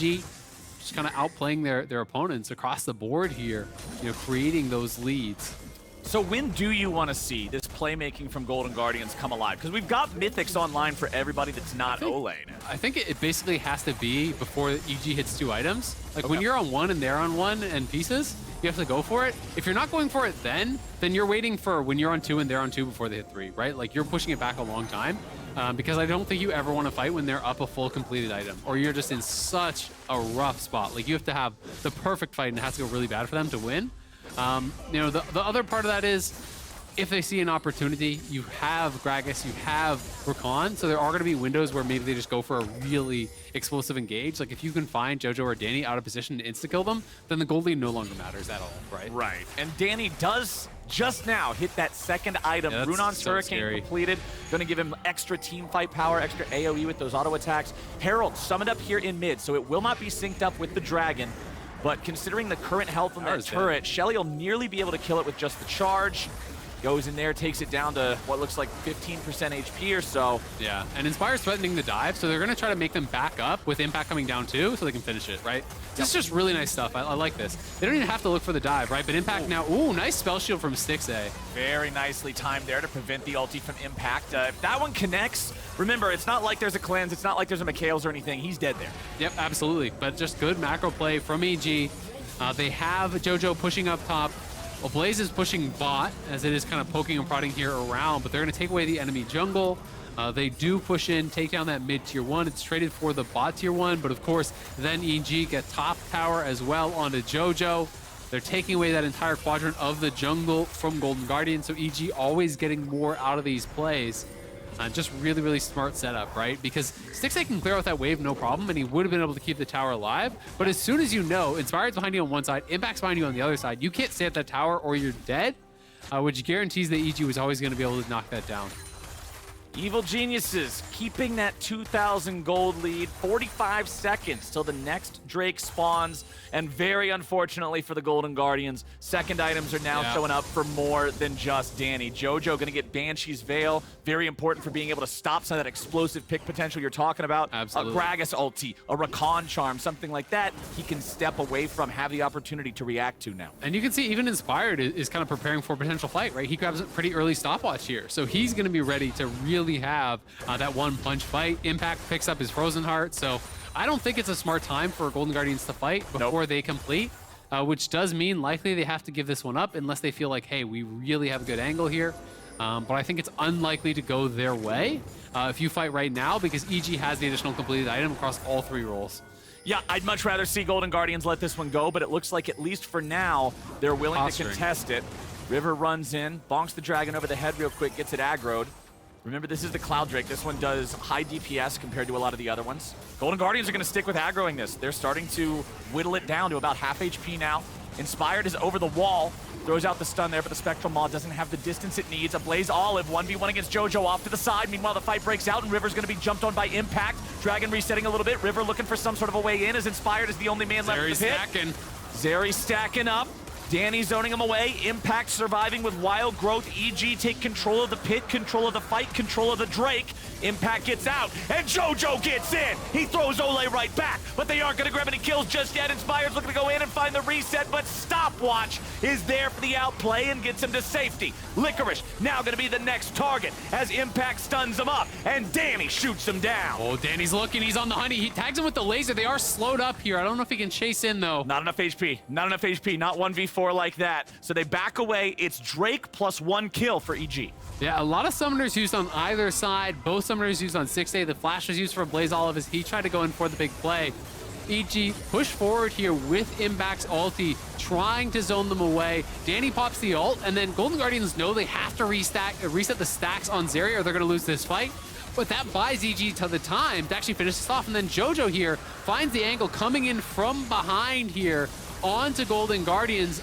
just kind of outplaying their opponents across the board here, you know, creating those leads. So when do you want to see this playmaking from Golden Guardians come alive? Because we've got Mythics online for everybody that's not Olleh now. I think it basically has to be before EG hits 2 items. Like, when you're on 1 and they're on 1 and pieces, you have to go for it. If you're not going for it then you're waiting for when you're on 2 and they're on 2 before they hit 3, right? Like, you're pushing it back a long time. Because I don't think you ever want to fight when they're up a full completed item, or you're just in such a rough spot. Like, you have to have the perfect fight and it has to go really bad for them to win. You know, the other part of that is if they see an opportunity, you have Gragas, you have Rakan, so there are going to be windows where maybe they just go for a really explosive engage. Like if you can find Jojo or Danny out of position to insta-kill them, then the gold lead no longer matters at all, right? Right, and Danny does just now hit that second item. Yeah, Runon's so Hurricane scary. completed. Going to give him extra team fight power, extra AoE with those auto attacks. Herald summoned up here in mid, so it will not be synced up with the Dragon. But considering the current health on that turret, Shelly will nearly be able to kill it with just the charge. Goes in there, takes it down to what looks like 15% HP or so. Yeah, and Inspire's threatening the dive, so they're going to try to make them back up with Impact coming down too, so they can finish it, right? This is just really nice stuff. I like this. They don't even have to look for the dive, right? But Impact now, ooh, nice spell shield from Stixxay. Very nicely timed there to prevent the ulti from Impact. If that one connects, remember, it's not like there's a cleanse, it's not like there's a Mikhail's or anything. He's dead there. Yep, absolutely. But just good macro play from EG. They have Jojo pushing up top. Blaze is pushing bot, as it is kind of poking and prodding here around, but they're going to take away the enemy jungle. They do push in, take down that mid tier 1. It's traded for the bot tier 1, but of course, then EG get top tower as well onto Jojo. They're taking away that entire quadrant of the jungle from Golden Guardian, so EG always getting more out of these plays. Just really, really smart setup, right? Because Stixxay can clear out that wave no problem, and he would have been able to keep the tower alive. But as soon as you know, Inspired's behind you on one side, Impact's behind you on the other side, you can't stay at that tower or you're dead, which guarantees that EG was always going to be able to knock that down. Evil Geniuses keeping that 2,000 gold lead. 45 seconds till the next Drake spawns. And very unfortunately for the Golden Guardians, second items are now showing up for more than just Danny. Jojo going to get Banshee's Veil. Very important for being able to stop some of that explosive pick potential you're talking about. Absolutely. A Gragas ulti, a Rakan charm, something like that. He can step away from, have the opportunity to react to now. And you can see even Inspired is kind of preparing for a potential fight, right? He grabs a pretty early stopwatch here. So he's going to be ready to really have that one punch fight. Impact picks up his Frozen Heart, so I don't think it's a smart time for Golden Guardians to fight before they complete, which does mean likely they have to give this one up unless they feel like, hey, we really have a good angle here. But I think it's unlikely to go their way if you fight right now, because EG has the additional completed item across all 3 roles. Yeah, I'd much rather see Golden Guardians let this one go, but it looks like at least for now, they're willing to contest it. River runs in, bonks the dragon over the head real quick, gets it aggroed. Remember, this is the Cloud Drake. This one does high DPS compared to a lot of the other ones. Golden Guardians are going to stick with aggroing this. They're starting to whittle it down to about half HP now. Inspired is over the wall. Throws out the stun there, but the Spectral Maw doesn't have the distance it needs. Ablazeolive 1v1 against Jojo off to the side. Meanwhile, the fight breaks out, and River's going to be jumped on by Impact. Dragon resetting a little bit. River looking for some sort of a way in, as Inspired is the only man left in the pit. Stacking. Zeri stacking up. Danny zoning him away. Impact surviving with Wild Growth. EG take control of the pit, control of the fight, control of the Drake. Impact gets out, and Jojo gets in. He throws Olleh right back, but they aren't going to grab any kills just yet. Inspired's looking to go in and find the reset, but Stopwatch is there for the outplay and gets him to safety. Licorice now going to be the next target as Impact stuns him up, and Danny shoots him down. Oh, Danny's looking. He's on the honey. He tags him with the laser. They are slowed up here. I don't know if he can chase in, though. Not enough HP. Not enough HP. Not 1v4 like that. So they back away. It's Drake plus 1 kill for EG. Yeah, a lot of summoners used on either side. Both summoners used on Stixxay. The flash was used for Ablazeolive as he tried to go in for the big play. EG push forward here with Impact's ulti, trying to zone them away. Danny pops the ult, and then Golden Guardians know they have to reset the stacks on Zeri or they're going to lose this fight. But that buys EG to the time to actually finish this off. And then Jojo here finds the angle coming in from behind here onto Golden Guardians.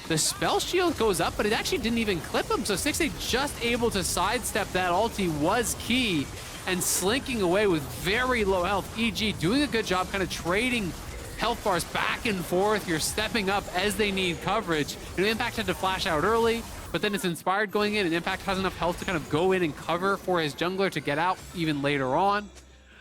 The spell shield goes up, but it actually didn't even clip him. So Stixxay just able to sidestep that ulti was key, and slinking away with very low health. EG doing a good job kind of trading health bars back and forth. You're stepping up as they need coverage. And Impact had to flash out early, but then it's Inspired going in, and Impact has enough health to kind of go in and cover for his jungler to get out even later on.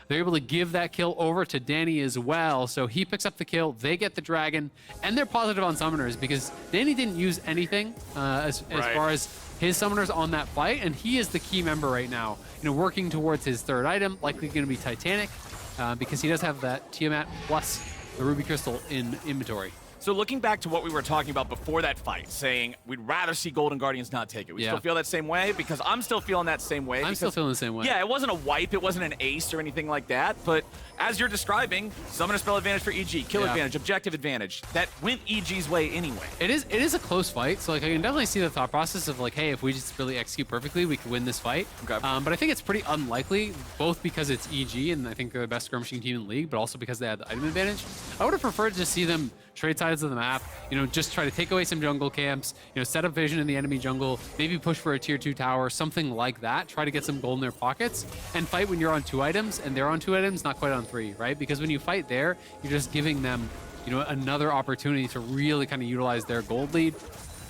They're able to give that kill over to Danny as well. So he picks up the kill, they get the dragon, and they're positive on summoners because Danny didn't use anything as far as his summoners on that fight, and he is the key member right now, working towards his 3rd item, likely going to be Titanic, because he does have that Tiamat plus the Ruby Crystal in inventory. So looking back to what we were talking about before that fight, saying we'd rather see Golden Guardians not take it. We still feel that same way? Because I'm still feeling that same way. I'm still feeling the same way. Yeah, it wasn't a wipe, it wasn't an ace or anything like that, but as you're describing, summoner spell advantage for EG, kill advantage, objective advantage. That went EG's way anyway. It is a close fight, so like I can definitely see the thought process of like, hey, if we just really execute perfectly, we could win this fight. Okay. But I think it's pretty unlikely, both because it's EG and I think they're the best skirmishing team in the league, but also because they had the item advantage. I would have preferred to just see them trade sides of the map, just try to take away some jungle camps, set up vision in the enemy jungle, maybe push for a tier 2 tower, something like that, try to get some gold in their pockets, and fight when you're on 2 items, and they're on 2 items, not quite on 3, right? Because when you fight there, you're just giving them, another opportunity to really kind of utilize their gold lead.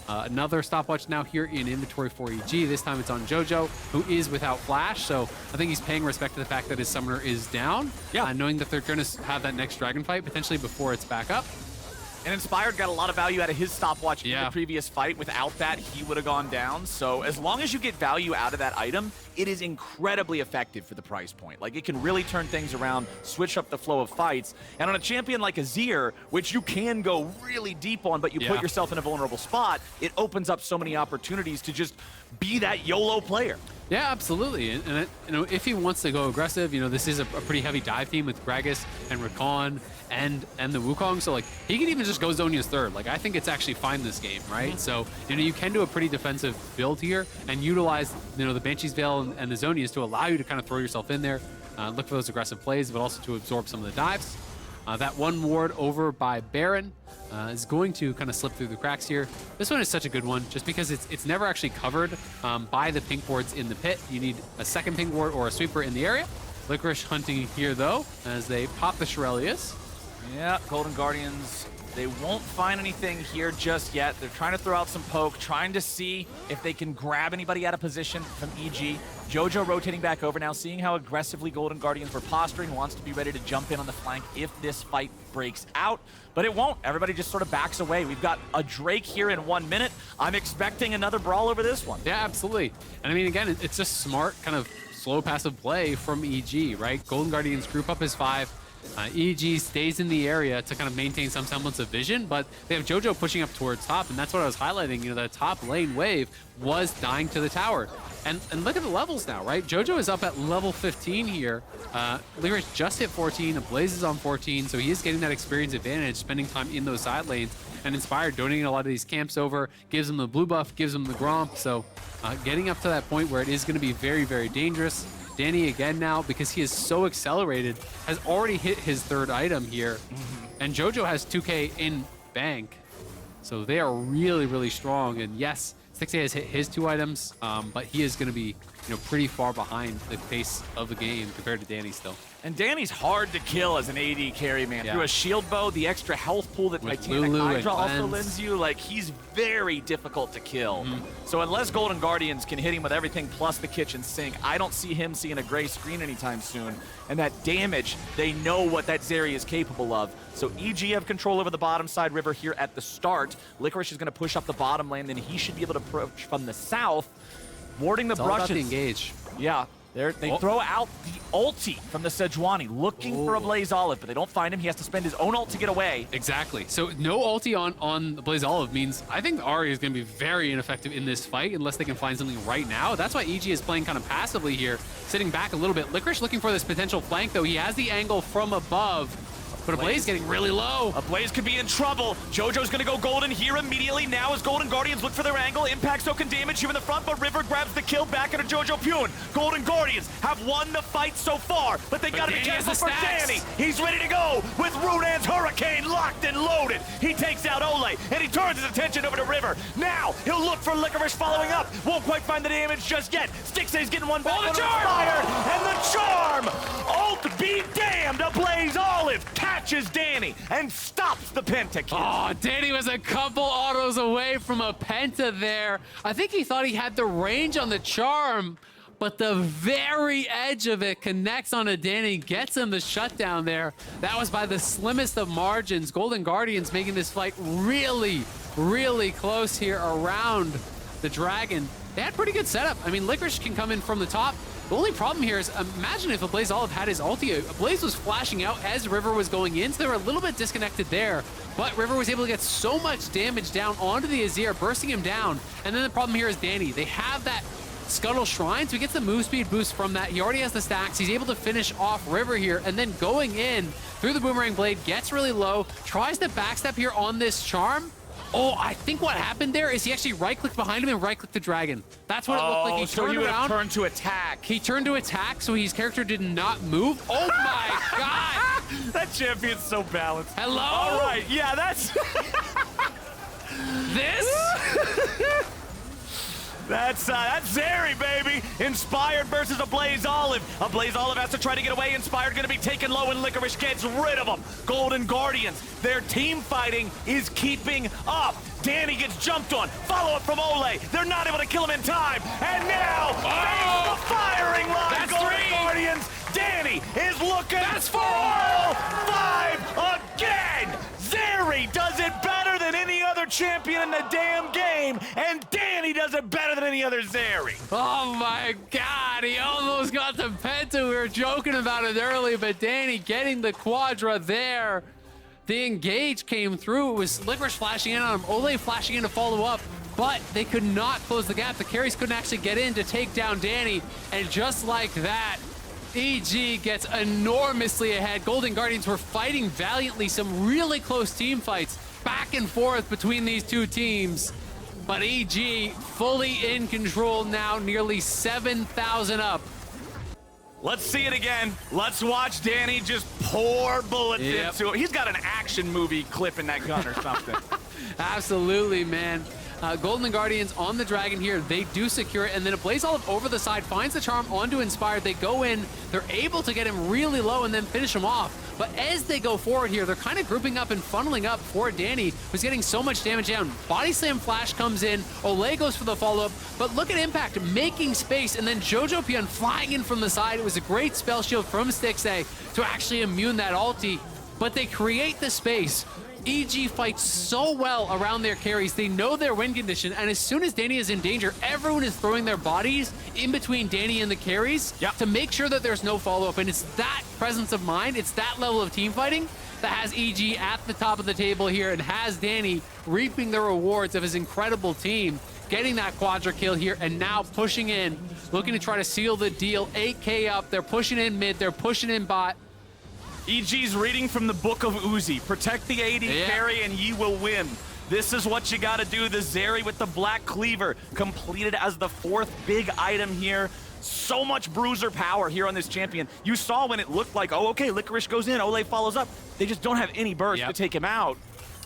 Another stopwatch now here in inventory for EG. This time it's on Jojo, who is without flash, so I think he's paying respect to the fact that his summoner is down. Yeah, knowing that they're going to have that next dragon fight potentially before it's back up. And Inspired got a lot of value out of his stopwatch in the previous fight. Without that, he would have gone down. So as long as you get value out of that item, it is incredibly effective for the price point. Like, it can really turn things around, switch up the flow of fights. And on a champion like Azir, which you can go really deep on, but you put yourself in a vulnerable spot, it opens up so many opportunities to just be that YOLO player. Yeah, absolutely. And if he wants to go aggressive, this is a pretty heavy dive team with Gragas and Rakan and the Wukong. So, like, he can even just go Zhonya's third. Like, I think it's actually fine this game, right? So, you can do a pretty defensive build here and utilize, the Banshee's Veil and the Zhonyas to allow you to kind of throw yourself in there, look for those aggressive plays, but also to absorb some of the dives. That one ward over by Baron is going to kind of slip through the cracks here. This one is such a good one just because it's never actually covered by the pink wards in the pit. You need a second pink ward or a sweeper in the area. Licorice hunting here, though, as they pop the Shirelius. Yeah, Golden Guardians, they won't find anything here just yet. They're trying to throw out some poke, trying to see if they can grab anybody out of position from EG. Jojo rotating back over now, seeing how aggressively Golden Guardians were posturing, wants to be ready to jump in on the flank if this fight breaks out, but it won't. Everybody just sort of backs away. We've got a Drake here in 1 minute. I'm expecting another brawl over this one. Yeah, absolutely. And I mean, again, it's just smart kind of slow passive play from EG, right? Golden Guardians group up as 5. EG stays in the area to kind of maintain some semblance of vision, but they have Jojo pushing up towards top, and that's what I was highlighting. The top lane wave was dying to the tower. And look at the levels now, right? Jojo is up at level 15 here. Licorice just hit 14, Ablaze is on 14, so he is getting that experience advantage, spending time in those side lanes. And Inspired donating a lot of these camps over, gives him the blue buff, gives him the Gromp, so getting up to that point where it is going to be very, very dangerous. Danny again now, because he is so accelerated, has already hit his 3rd item here. And Jojo has 2k in bank. So they are really, really strong. And yes, Stixxay has hit his 2 items, but he is going to be pretty far behind the pace of the game compared to Danny still. And Danny's hard to kill as an AD carry, man. Through a shield bow, the extra health pool that Titanic Hydra also lends you, like, he's very difficult to kill. So unless Golden Guardians can hit him with everything plus the kitchen sink, I don't see him seeing a gray screen anytime soon. And that damage, they know what that Zeri is capable of. So EG have control over the bottom side river here at the start. Licorice is going to push up the bottom lane, then he should be able to approach from the south, warding the brushes. All about the engage. Yeah. They throw out the ulti from the Sejuani, looking for Ablazeolive, but they don't find him. He has to spend his own ult to get away. Exactly. So no ulti on Ablazeolive means I think Ahri is going to be very ineffective in this fight unless they can find something right now. That's why EG is playing kind of passively here, sitting back a little bit. Licorice looking for this potential flank, though. He has the angle from above. But Ablaze getting really low. Ablaze could be in trouble. Jojo's gonna go golden here immediately. Now as Golden Guardians look for their angle. Impact soaking damage here in the front, but River grabs the kill back into Jojopyun. Golden Guardians have won the fight so far, but they gotta be careful for Danny. He's ready to go with Runan's Hurricane locked and loaded. He takes out Olleh, and he turns his attention over to River. Now he'll look for Licorice following up. Won't quite find the damage just yet. Stixxay's getting one back on the charm! And the charm! Ult be damned! Ablazeolive catches Danny and stops the pentakill. Oh, Danny was a couple autos away from a penta there. I think he thought he had the range on the charm, but the very edge of it connects onto Danny, gets him the shutdown there. That was by the slimmest of margins. Golden Guardians making this fight really, really close here around the Dragon, they had pretty good setup. I mean, Licorice can come in from the top. The only problem here is, imagine if Ablazeolive had his ulti. Ablaze was flashing out as River was going in, so they were a little bit disconnected there. But River was able to get so much damage down onto the Azir, bursting him down. And then the problem here is Danny. They have that Scuttle Shrine, so he gets the move speed boost from that. He already has the stacks. He's able to finish off River here, and then going in through the Boomerang Blade, gets really low, tries to backstep here on this Charm. Oh, I think what happened there is he actually right-clicked behind him and right-clicked the Dragon. That's what it looked like. He turned around. Turned to attack. He turned to attack, so his character did not move. Oh my God! That champion's so balanced. Hello? All right, yeah, that's... That's Zeri, baby. Inspired versus Ablazeolive. Ablazeolive has to try to get away. Inspired going to be taken low, and Licorice gets rid of him. Golden Guardians, their team fighting is keeping up. Danny gets jumped on. Follow-up from Olleh. They're not able to kill him in time. And now, face the firing line. That's Golden 3. Guardians. Danny is looking. That's 4. 5 again. Zeri does it better than any other champion in the damn game, and Danny does it better than any other Zeri. Oh my God, he almost got the penta. We were joking about it early, but Danny getting the quadra there. The engage came through. It was Licorice flashing in on him, Olleh flashing in to follow up, but they could not close the gap. The carries couldn't actually get in to take down Danny, and just like that, EG gets enormously ahead. Golden Guardians were fighting valiantly, some really close team fights back and forth between these two teams. But EG fully in control now, nearly 7,000 up. Let's see it again. Let's watch Danny just pour bullets into it. He's got an action movie clip in that gun or something. Absolutely, man. Golden Guardians on the Dragon here. They do secure it, and then Ablazeolive over the side finds the Charm onto Inspired. They go in. They're able to get him really low and then finish him off. But as they go forward here, they're kind of grouping up and funneling up for Danny, who's getting so much damage down. Body Slam Flash comes in. Olleh goes for the follow-up. But look at Impact making space, and then Jojopyun flying in from the side. It was a great spell shield from Stixxay to actually immune that ulti. But they create the space. EG fights so well around their carries. They know their win condition, and as soon as Danny is in danger, everyone is throwing their bodies in between Danny and the carries to make sure that there's no follow-up. And it's that presence of mind, it's that level of team fighting that has EG at the top of the table here and has Danny reaping the rewards of his incredible team, getting that quadra kill here and now pushing in, looking to try to seal the deal. 8K up, they're pushing in mid, they're pushing in bot. EG's reading from the book of Uzi. Protect the AD carry and ye will win. This is what you gotta do. The Zeri with the Black Cleaver completed as the 4th big item here. So much bruiser power here on this champion. You saw when it looked like, oh, okay, Licorice goes in, Olleh follows up. They just don't have any burst to take him out.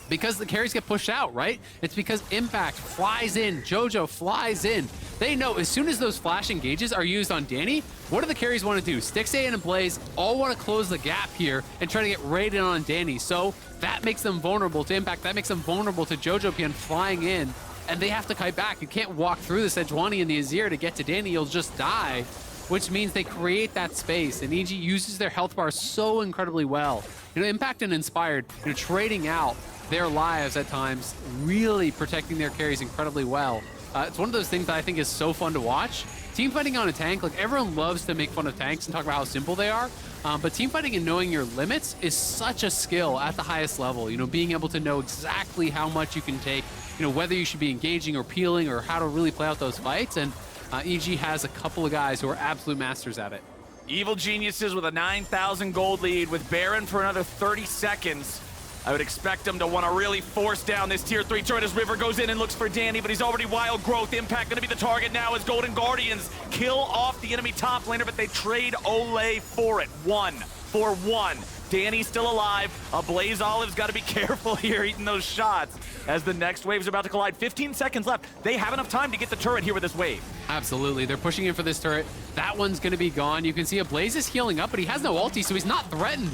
Because the carries get pushed out, right? It's because Impact flies in, Jojo flies in. They know as soon as those flash engages are used on Danny, what do the carries want to do? Stixxay and Ablaze all want to close the gap here and try to get raided on Danny. So that makes them vulnerable to Impact. That makes them vulnerable to Jojopyun flying in. And they have to kite back. You can't walk through the Sejuani and the Azir to get to Danny. You'll just die, which means they create that space. And EG uses their health bar so incredibly well. You know, Impact and Inspired, you know, trading out their lives at times, really protecting their carries incredibly well. It's one of those things that I think is so fun to watch. Team fighting on a tank, like everyone loves to make fun of tanks and talk about how simple they are, but team fighting and knowing your limits is such a skill at the highest level. You know, being able to know exactly how much you can take, you know, whether you should be engaging or peeling or how to really play out those fights, and EG has a couple of guys who are absolute masters at it. Evil Geniuses with a 9,000 gold lead with Baron for another 30 seconds. I would expect him to want to really force down this tier 3 turret as River goes in and looks for Danny, but he's already Wild Growth. Impact going to be the target now as Golden Guardians kill off the enemy top laner, but they trade Olleh for it. 1 for 1. Danny's still alive. Ablazeolive's got to be careful here eating those shots as the next wave's about to collide. 15 seconds left. They have enough time to get the turret here with this wave. Absolutely. They're pushing in for this turret. That one's going to be gone. You can see Ablaze is healing up, but he has no ulti, so he's not threatened.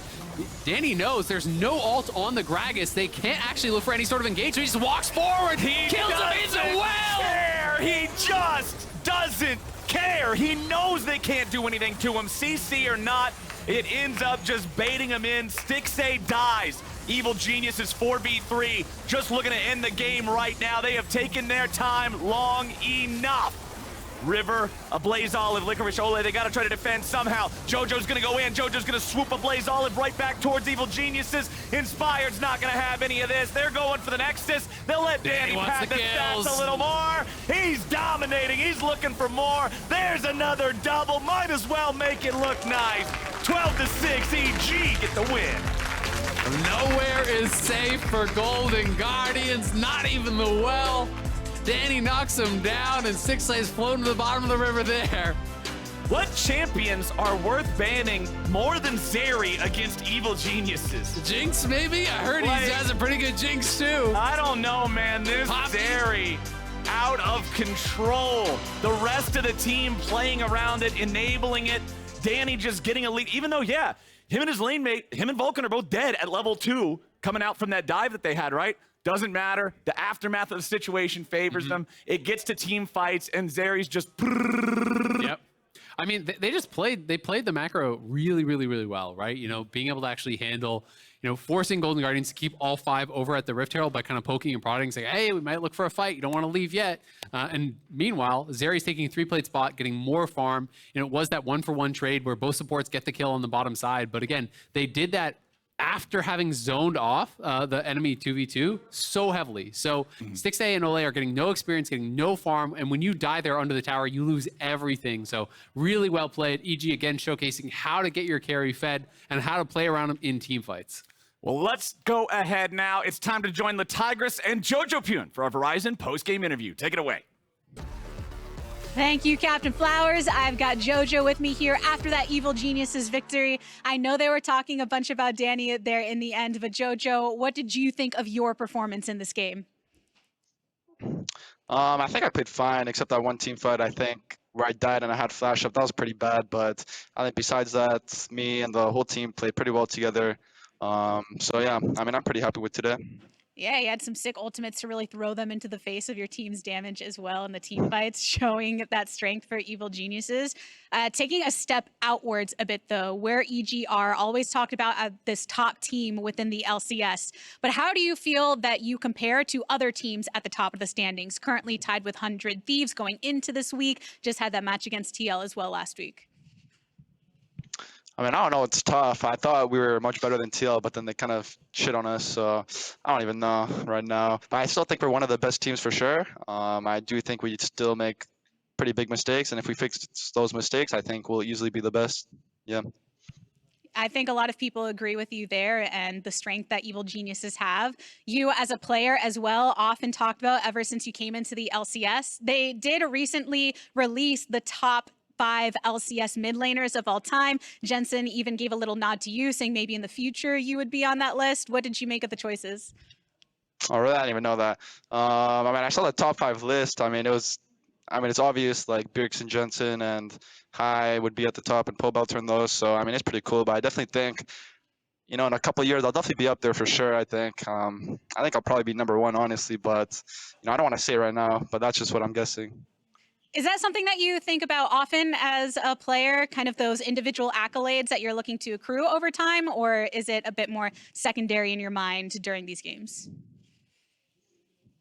Danny knows there's no ult on the Gragas. They can't actually look for any sort of engagement. He just walks forward. He kills him in the well. Care. He just doesn't care. He knows they can't do anything to him. CC or not, It ends up just baiting him in. Stixxay dies. Evil Genius is 4v3, just looking to end the game right now. They have taken their time long enough. River, Ablazeolive, Licorice, Olleh, they gotta try to defend somehow. Jojo's gonna go in, Jojo's gonna swoop Ablazeolive right back towards Evil Geniuses. Inspired's not gonna have any of this. They're going for the Nexus. They'll let Danny pack the stats a little more. He's dominating, he's looking for more. There's another double, might as well make it look nice. 12-6, EG get the win. Nowhere is safe for Golden Guardians, not even the well. Danny knocks him down, and Stixxay is floating to the bottom of the river there. What champions are worth banning more than Zeri against Evil Geniuses? Jinx, maybe? I heard he has a pretty good Jinx, too. I don't know, man. This Zeri, out of control. The rest of the team playing around it, enabling it. Danny just getting a lead, even though, yeah, him and his lane mate, him and Vulcan are both dead at level 2, coming out from that dive that they had, right? Doesn't matter. The aftermath of the situation favors them. It gets to team fights, and Zeri's just... Yep. I mean, they played the macro really, really, really well, right? You know, being able to actually handle, you know, forcing Golden Guardians to keep all 5 over at the Rift Herald by kind of poking and prodding, saying, hey, we might look for a fight. You don't want to leave yet. And meanwhile, Zeri's taking a 3-plate spot, getting more farm. You know, it was that 1-for-1 trade where both supports get the kill on the bottom side. But again, they did that after having zoned off the enemy 2v2 so heavily. So Stixxay and Olleh are getting no experience, getting no farm, and when you die there under the tower, you lose everything. So really well played. EG again showcasing how to get your carry fed and how to play around them in team fights. Well, let's go ahead now. It's time to join LeTigress and Jojopyun for our Verizon post-game interview. Take it away. Thank you, Captain Flowers. I've got Jojo with me here after that Evil Geniuses victory. I know they were talking a bunch about Danny there in the end, but Jojo, what did you think of your performance in this game? I think I played fine, except that one team fight, I think, where I died and I had flash up. That was pretty bad, but I think besides that, me and the whole team played pretty well together. So yeah, I mean, I'm pretty happy with today. Yeah, you had some sick ultimates to really throw them into the face of your team's damage as well in the team fights, showing that strength for Evil Geniuses. Taking a step outwards a bit, though, where EG are always talked about this top team within the LCS. But how do you feel that you compare to other teams at the top of the standings, currently tied with 100 Thieves going into this week? Just had that match against TL as well last week. I mean, I don't know. It's tough. I thought we were much better than TL, but then they kind of shit on us. So I don't even know right now. But I still think we're one of the best teams for sure. I do think we still make pretty big mistakes. And if we fix those mistakes, I think we'll easily be the best. Yeah. I think a lot of people agree with you there and the strength that Evil Geniuses have. You as a player as well often talked about ever since you came into the LCS. They did recently release the top 5 LCS mid laners of all time. Jensen even gave a little nod to you, saying maybe in the future you would be on that list. What did you make of the choices? Oh, really? I didn't even know that. I mean, I saw the top 5 list. I mean, it's obvious, like Birks and Jensen and Hai would be at the top and Pobelter and those. So, I mean, it's pretty cool. But I definitely think, you know, in a couple of years, I'll definitely be up there for sure, I think. I think I'll probably be #1, honestly. But, you know, I don't want to say right now, but that's just what I'm guessing. Is that something that you think about often as a player, kind of those individual accolades that you're looking to accrue over time, or is it a bit more secondary in your mind during these games?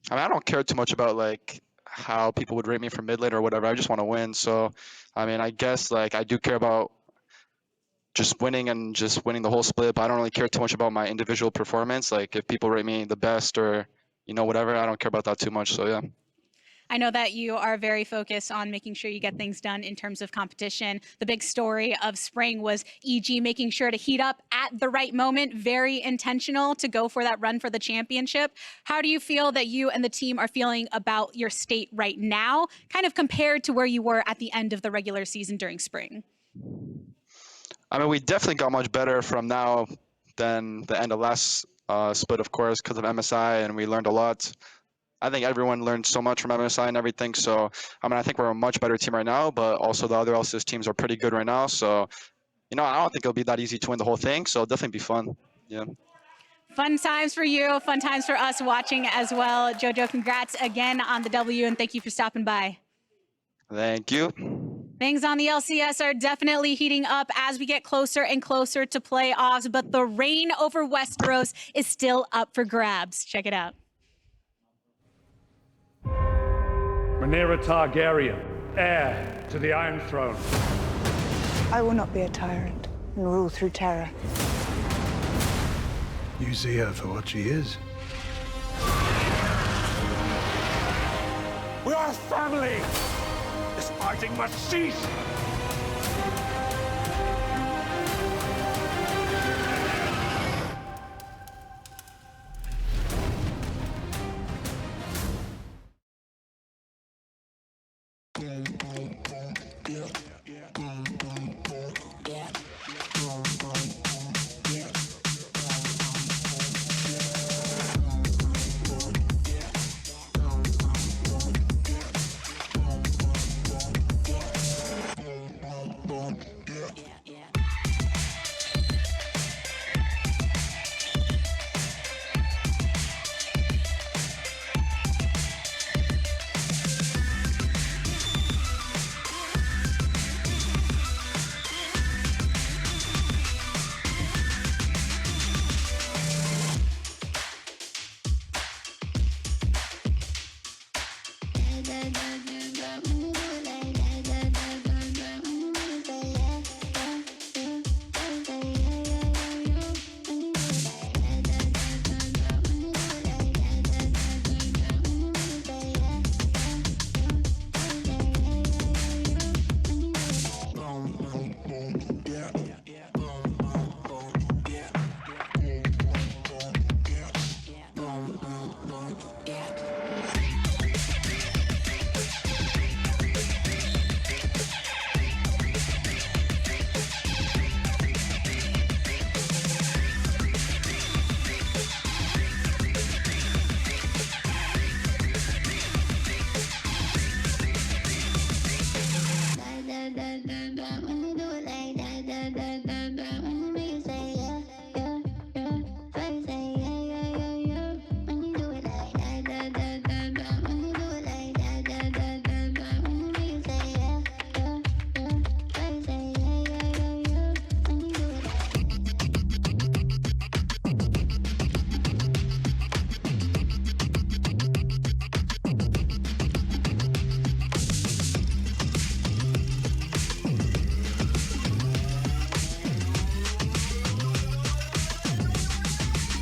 I mean, I don't care too much about, like, how people would rate me for mid lane or whatever. I just want to win. So, I mean, I guess, like, I do care about just winning and just winning the whole split, but I don't really care too much about my individual performance. Like, if people rate me the best or, you know, whatever, I don't care about that too much. So, yeah. I know that you are very focused on making sure you get things done in terms of competition. The big story of spring was EG making sure to heat up at the right moment, very intentional to go for that run for the championship. How do you feel that you and the team are feeling about your state right now, kind of compared to where you were at the end of the regular season during spring? I mean, we definitely got much better from now than the end of last split, of course, because of MSI, and we learned a lot. I think everyone learned so much from MSI and everything. So, I mean, I think we're a much better team right now, but also the other LCS teams are pretty good right now. So, you know, I don't think it'll be that easy to win the whole thing. So it'll definitely be fun. Yeah. Fun times for you, fun times for us watching as well. Jojo, congrats again on the W, and thank you for stopping by. Thank you. Things on the LCS are definitely heating up as we get closer and closer to playoffs, but the reign over Westeros is still up for grabs. Check it out. Rhaenyra Targaryen, heir to the Iron Throne. I will not be a tyrant and rule through terror. You see her for what she is. We are family! This fighting must cease!